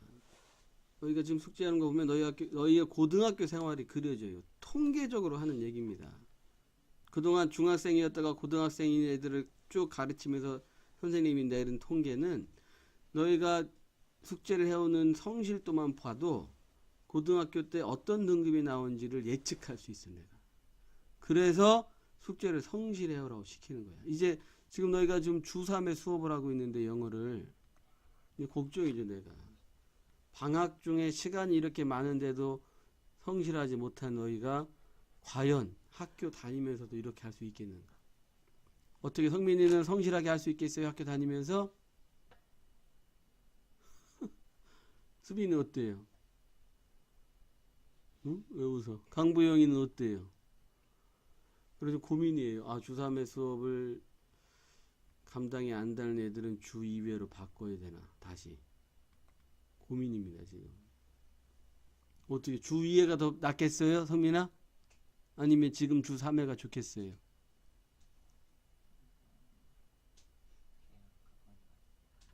너희가 지금 숙제하는 거 보면 너희의 고등학교 생활이 그려져요. 통계적으로 하는 얘기입니다. 그동안 중학생이었다가 고등학생인 애들을 쭉 가르치면서 선생님이 내린 통계는 너희가 숙제를 해오는 성실도만 봐도 고등학교 때 어떤 등급이 나온지를 예측할 수 있어 내가. 그래서 숙제를 성실히 해오라고 시키는 거야. 이제 지금 너희가 지금 주3에 수업을 하고 있는데 영어를 이제 걱정이죠 내가. 방학 중에 시간이 이렇게 많은데도 성실하지 못한 너희가 과연 학교 다니면서도 이렇게 할 수 있겠는가? 어떻게 성민이는 성실하게 할 수 있겠어요? 학교 다니면서? 수빈이는 어때요? 응? 왜 웃어? 강부영이는 어때요? 그래서 고민이에요. 아, 주3의 수업을 감당이 안 되는 애들은 주2회로 바꿔야 되나? 다시. 고민입니다, 지금. 어떻게 주2회가 더 낫겠어요, 성민아? 아니면 지금 주3회가 좋겠어요?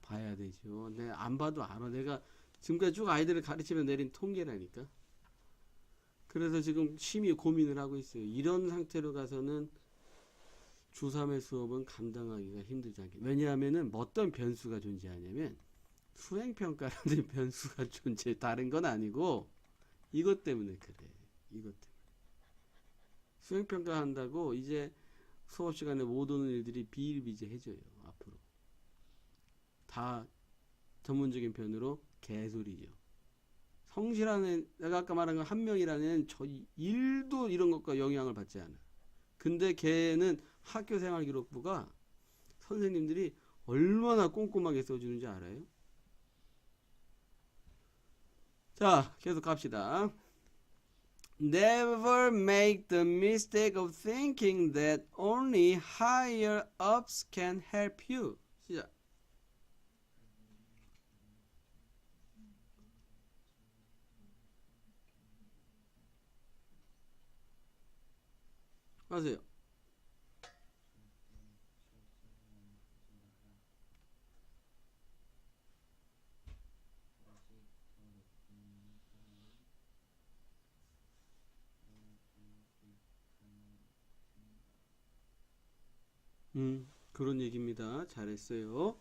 봐야 되죠. 내가 안 봐도 알아. 내가 지금까지 쭉 아이들을 가르치며 내린 통계라니까. 그래서 지금 심히 고민을 하고 있어요. 이런 상태로 가서는 주3의 수업은 감당하기가 힘들지 않게. 왜냐하면은 어떤 변수가 존재하냐면 수행평가라는 변수가 존재해. 다른 건 아니고 이것 때문에 그래. 이것 때문에. 수행평가 한다고 이제 수업 시간에 못 오는 일들이 비일비재해져요. 앞으로. 다 전문적인 표현으로 개소리죠. 성실한 내가 아까 말한 건 한 명이라는 저 일도 이런 것과 영향을 받지 않아. 근데 걔는 학교 생활 기록부가 선생님들이 얼마나 꼼꼼하게 써주는지 알아요? 자, 계속 갑시다. Never make the mistake of thinking that only higher ups can help you. 시작. 하세요. 그런 얘기입니다. 잘했어요.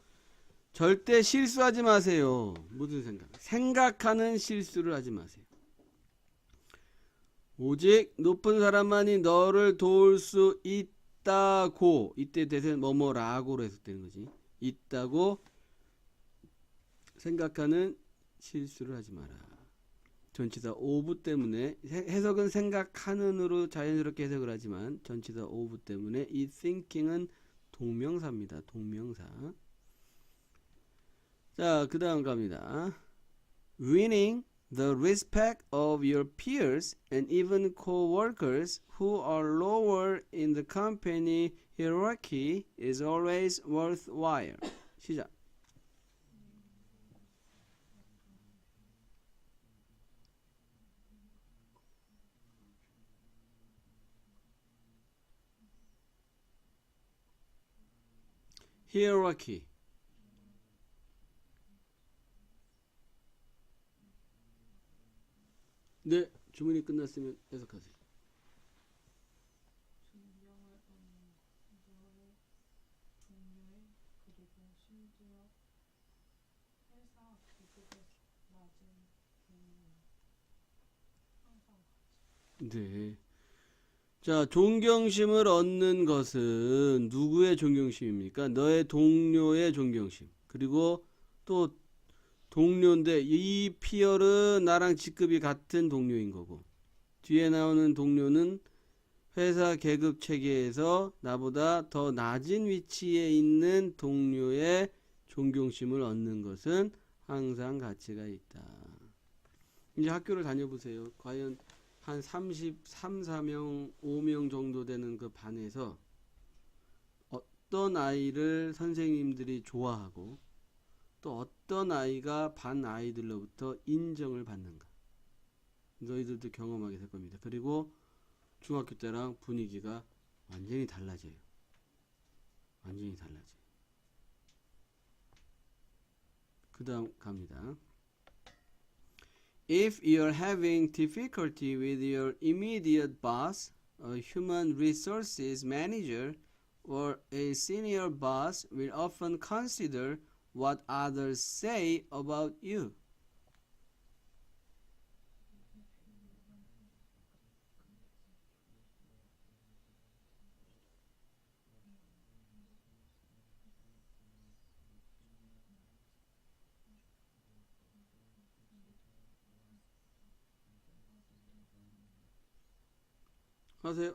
절대 실수하지 마세요. 무슨 생각? 생각하는 실수를 하지 마세요. 오직 높은 사람만이 너를 도울 수 있다고, 이때 대세는 뭐뭐라고로 해석되는 거지. 있다고 생각하는 실수를 하지 마라. 전치사 오브 때문에, 해석은 생각하는으로 자연스럽게 해석을 하지만 전치사 오브 때문에 이 thinking은 동명사입니다. 동명사. 자, 그 다음 갑니다. Winning the respect of your peers and even co-workers who are lower in the company hierarchy is always worthwhile. 시작. hierarchy. 네, 주문이 끝났으면 해석하세요. 존경을 얻는 너의 동료의 그리고 심지어 회사 계급에서 낮은 동료의 항상 같이. 네. 자, 존경심을 얻는 것은 누구의 존경심입니까? 너의 동료의 존경심. 그리고 또 동료인데 이 피어는 나랑 직급이 같은 동료인 거고, 뒤에 나오는 동료는 회사 계급 체계에서 나보다 더 낮은 위치에 있는 동료의 존경심을 얻는 것은 항상 가치가 있다. 이제 학교를 다녀보세요. 과연 한 33, 4명, 5명 정도 되는 그 반에서 어떤 아이를 선생님들이 좋아하고 또 어떤 아이가 반 아이들로부터 인정을 받는가. 너희들도 경험하게 될 겁니다. 그리고 중학교 때랑 분위기가 완전히 달라져요. 완전히 달라져요. 그 다음 갑니다. If you're having difficulty with your immediate boss, a human resources manager, or a senior boss will often consider what others say about you. 하세요.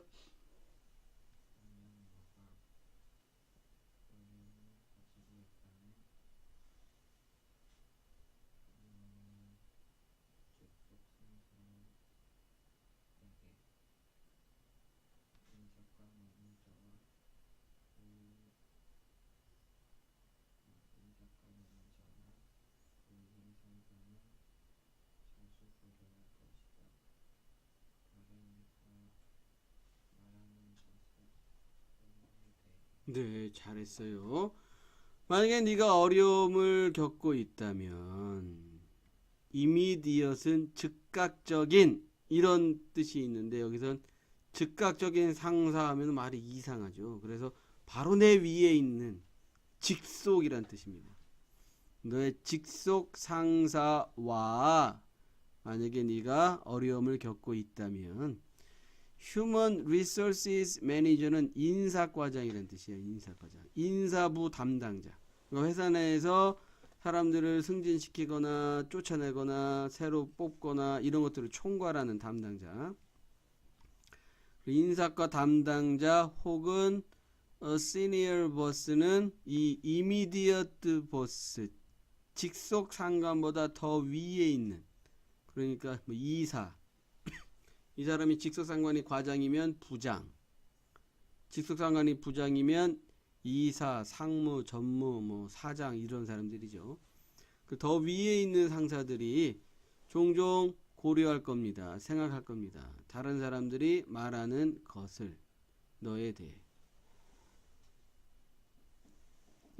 네, 잘했어요. 만약에 네가 어려움을 겪고 있다면 immediate은 즉각적인 이런 뜻이 있는데 여기선 즉각적인 상사하면 말이 이상하죠. 그래서 바로 내 위에 있는 직속이란 뜻입니다. 너의 직속 상사와 만약에 네가 어려움을 겪고 있다면 Human Resources Manager는 인사과장이라는 뜻이에요. 인사과장. 인사부 담당자. 회사 내에서 사람들을 승진시키거나 쫓아내거나 새로 뽑거나 이런 것들을 총괄하는 담당자. 인사과 담당자 혹은 Senior Boss는 이 Immediate Boss, 직속 상관보다 더 위에 있는, 그러니까 뭐 이사, 이 사람이 직속상관이 과장이면 부장, 직속상관이 부장이면 이사, 상무, 전무, 뭐 사장 이런 사람들이죠. 그 더 위에 있는 상사들이 종종 고려할 겁니다. 생각할 겁니다. 다른 사람들이 말하는 것을 너에 대해.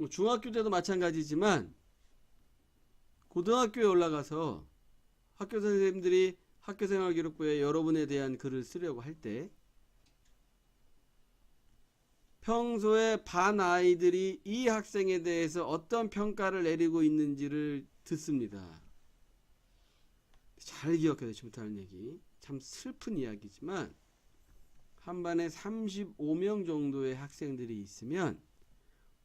중학교 때도 마찬가지지만 고등학교에 올라가서 학교 선생님들이 학교생활기록부에 여러분에 대한 글을 쓰려고 할 때 평소에 반 아이들이 이 학생에 대해서 어떤 평가를 내리고 있는지를 듣습니다. 잘 기억해야 되지 못하는 얘기. 참 슬픈 이야기지만 한 반에 35명 정도의 학생들이 있으면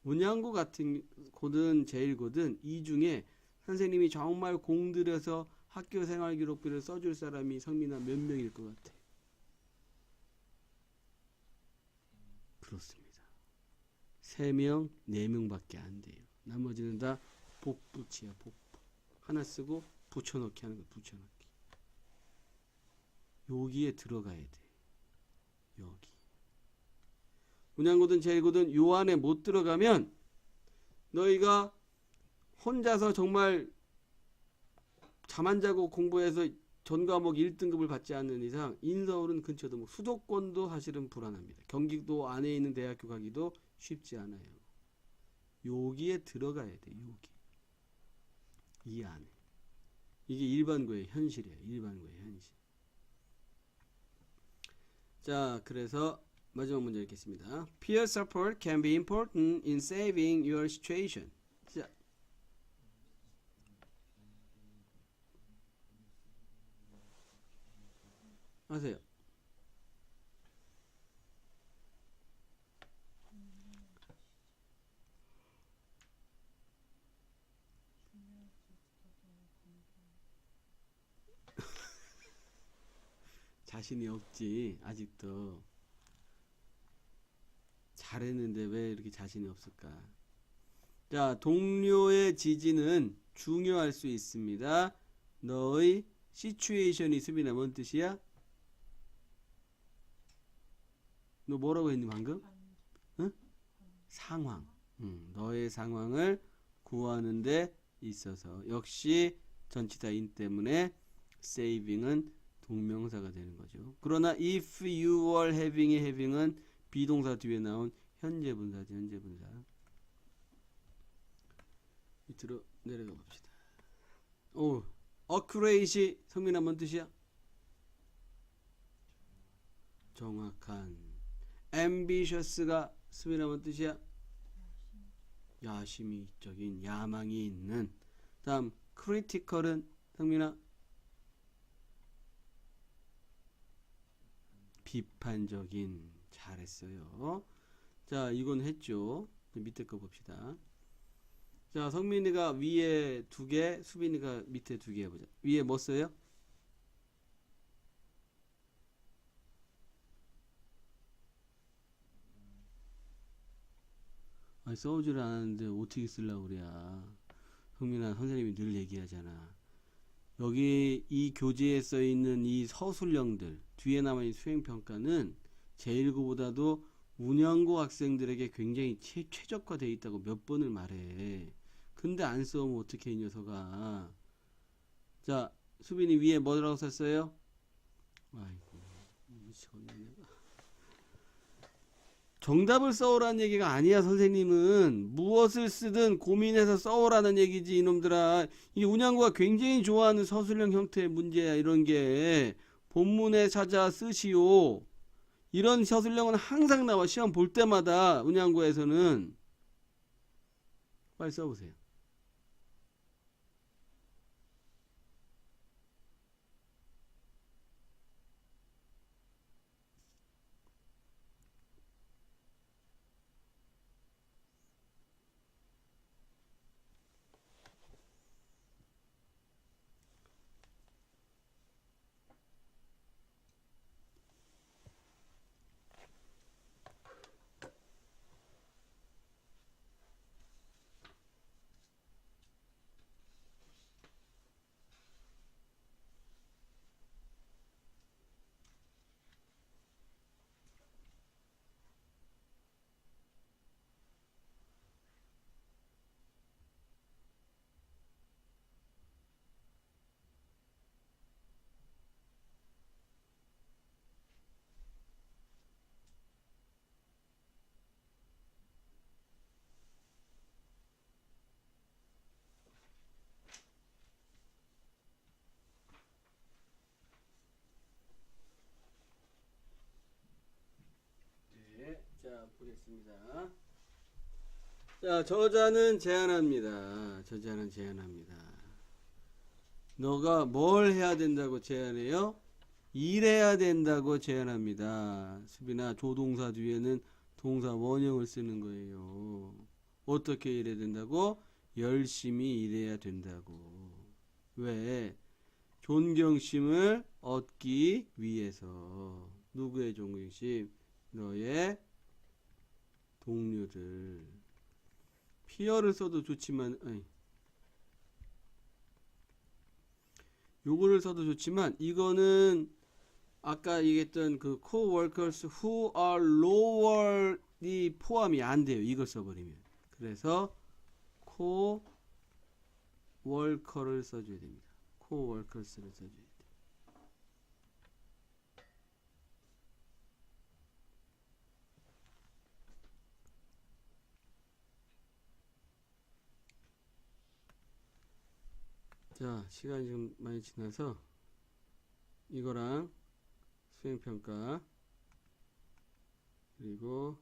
문양고 같은 고든 제1고든 이 중에 선생님이 정말 공들여서 학교 생활 기록부를 써줄 사람이 성민아 몇 명일 것 같아? 그렇습니다. 3명, 4명밖에 안 돼요. 나머지는 다 복붙이야, 복붙. 하나 쓰고 붙여넣기 하는 거, 붙여넣기. 여기에 들어가야 돼. 여기. 문양고든 제1고든 요 안에 못 들어가면 너희가 혼자서 정말 잠 안 자고 공부해서 전 과목 1등급을 받지 않는 이상 인서울은 근처도 뭐 수도권도 사실은 불안합니다. 경기도 안에 있는 대학교 가기도 쉽지 않아요. 여기에 들어가야 돼. 여기. 이 안에. 이게 일반고의 현실이에요. 일반고의 현실. 자, 그래서 마지막 문제 읽겠습니다. Peer support can be important in saving your situation. 자, 하세요. 자신이 없지 아직도. 잘했는데 왜 이렇게 자신이 없을까? 자, 동료의 지지는 중요할 수 있습니다. 너의 시츄에이션이 수빈아 뭔 뜻이야? 너 뭐라고 했니 방금? 응? 상황. 너의 상황을 구하는 데 있어서 역시 전치사 in 때문에 saving은 동명사가 되는 거죠. 그러나 if you are having의 having은 비동사 뒤에 나온 현재 분사죠. 현재 분사. 밑으로 내려가 봅시다. 오, accurate 성민아 뭔 뜻이야? 정확한. ambitious가 수빈아 뭔 뜻이야? 야심적인, 야망이 있는. 다음 critical은 성민아? 비판적인. 잘했어요. 자, 이건 했죠. 밑에 거 봅시다. 자, 성민이가 위에 2개, 수빈이가 밑에 2개 해보자. 위에 뭐 써요? 아니, 써오지를 않았는데 어떻게 쓰려고 그래. 성민아, 선생님이 늘 얘기하잖아. 여기 이 교재에 써있는 이 서술형들, 뒤에 남아있는 수행평가는 제1고보다도 운영고 학생들에게 굉장히 최적화되어 있다고 몇 번을 말해. 근데 안 써오면 어떻게 이 녀석아. 자, 수빈이 위에 뭐라고 썼어요? 아이고, 미치겠네 내가. 정답을 써오라는 얘기가 아니야. 선생님은 무엇을 쓰든 고민해서 써오라는 얘기지. 이놈들아, 이 운양고가 굉장히 좋아하는 서술형 형태의 문제야. 이런 게 본문에 찾아 쓰시오. 이런 서술형은 항상 나와. 시험 볼 때마다 운양고에서는. 빨리 써보세요. 보겠습니다. 자, 저자는 제안합니다. 저자는 제안합니다. 너가 뭘 해야 된다고 제안해요? 일해야 된다고 제안합니다. 수빈아, 조동사 뒤에는 동사 원형을 쓰는 거예요. 어떻게 일해야 된다고? 열심히 일해야 된다고. 왜? 존경심을 얻기 위해서. 누구의 존경심? 너의 동료들. 피어를 써도 좋지만, 아니, 요거를 써도 좋지만, 이거는 아까 얘기했던 그 co-workers who are lower이 포함이 안 돼요. 이걸 써버리면. 그래서 co-worker를 써줘야 됩니다. co-workers를 써줘야 돼요. 자, 시간이 좀 많이 지나서 이거랑 수행평가 그리고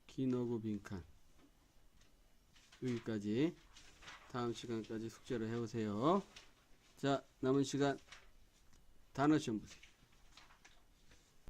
기너구 빈칸 여기까지 다음 시간까지 숙제를 해오세요. 자, 남은 시간 단어 시험 보세요.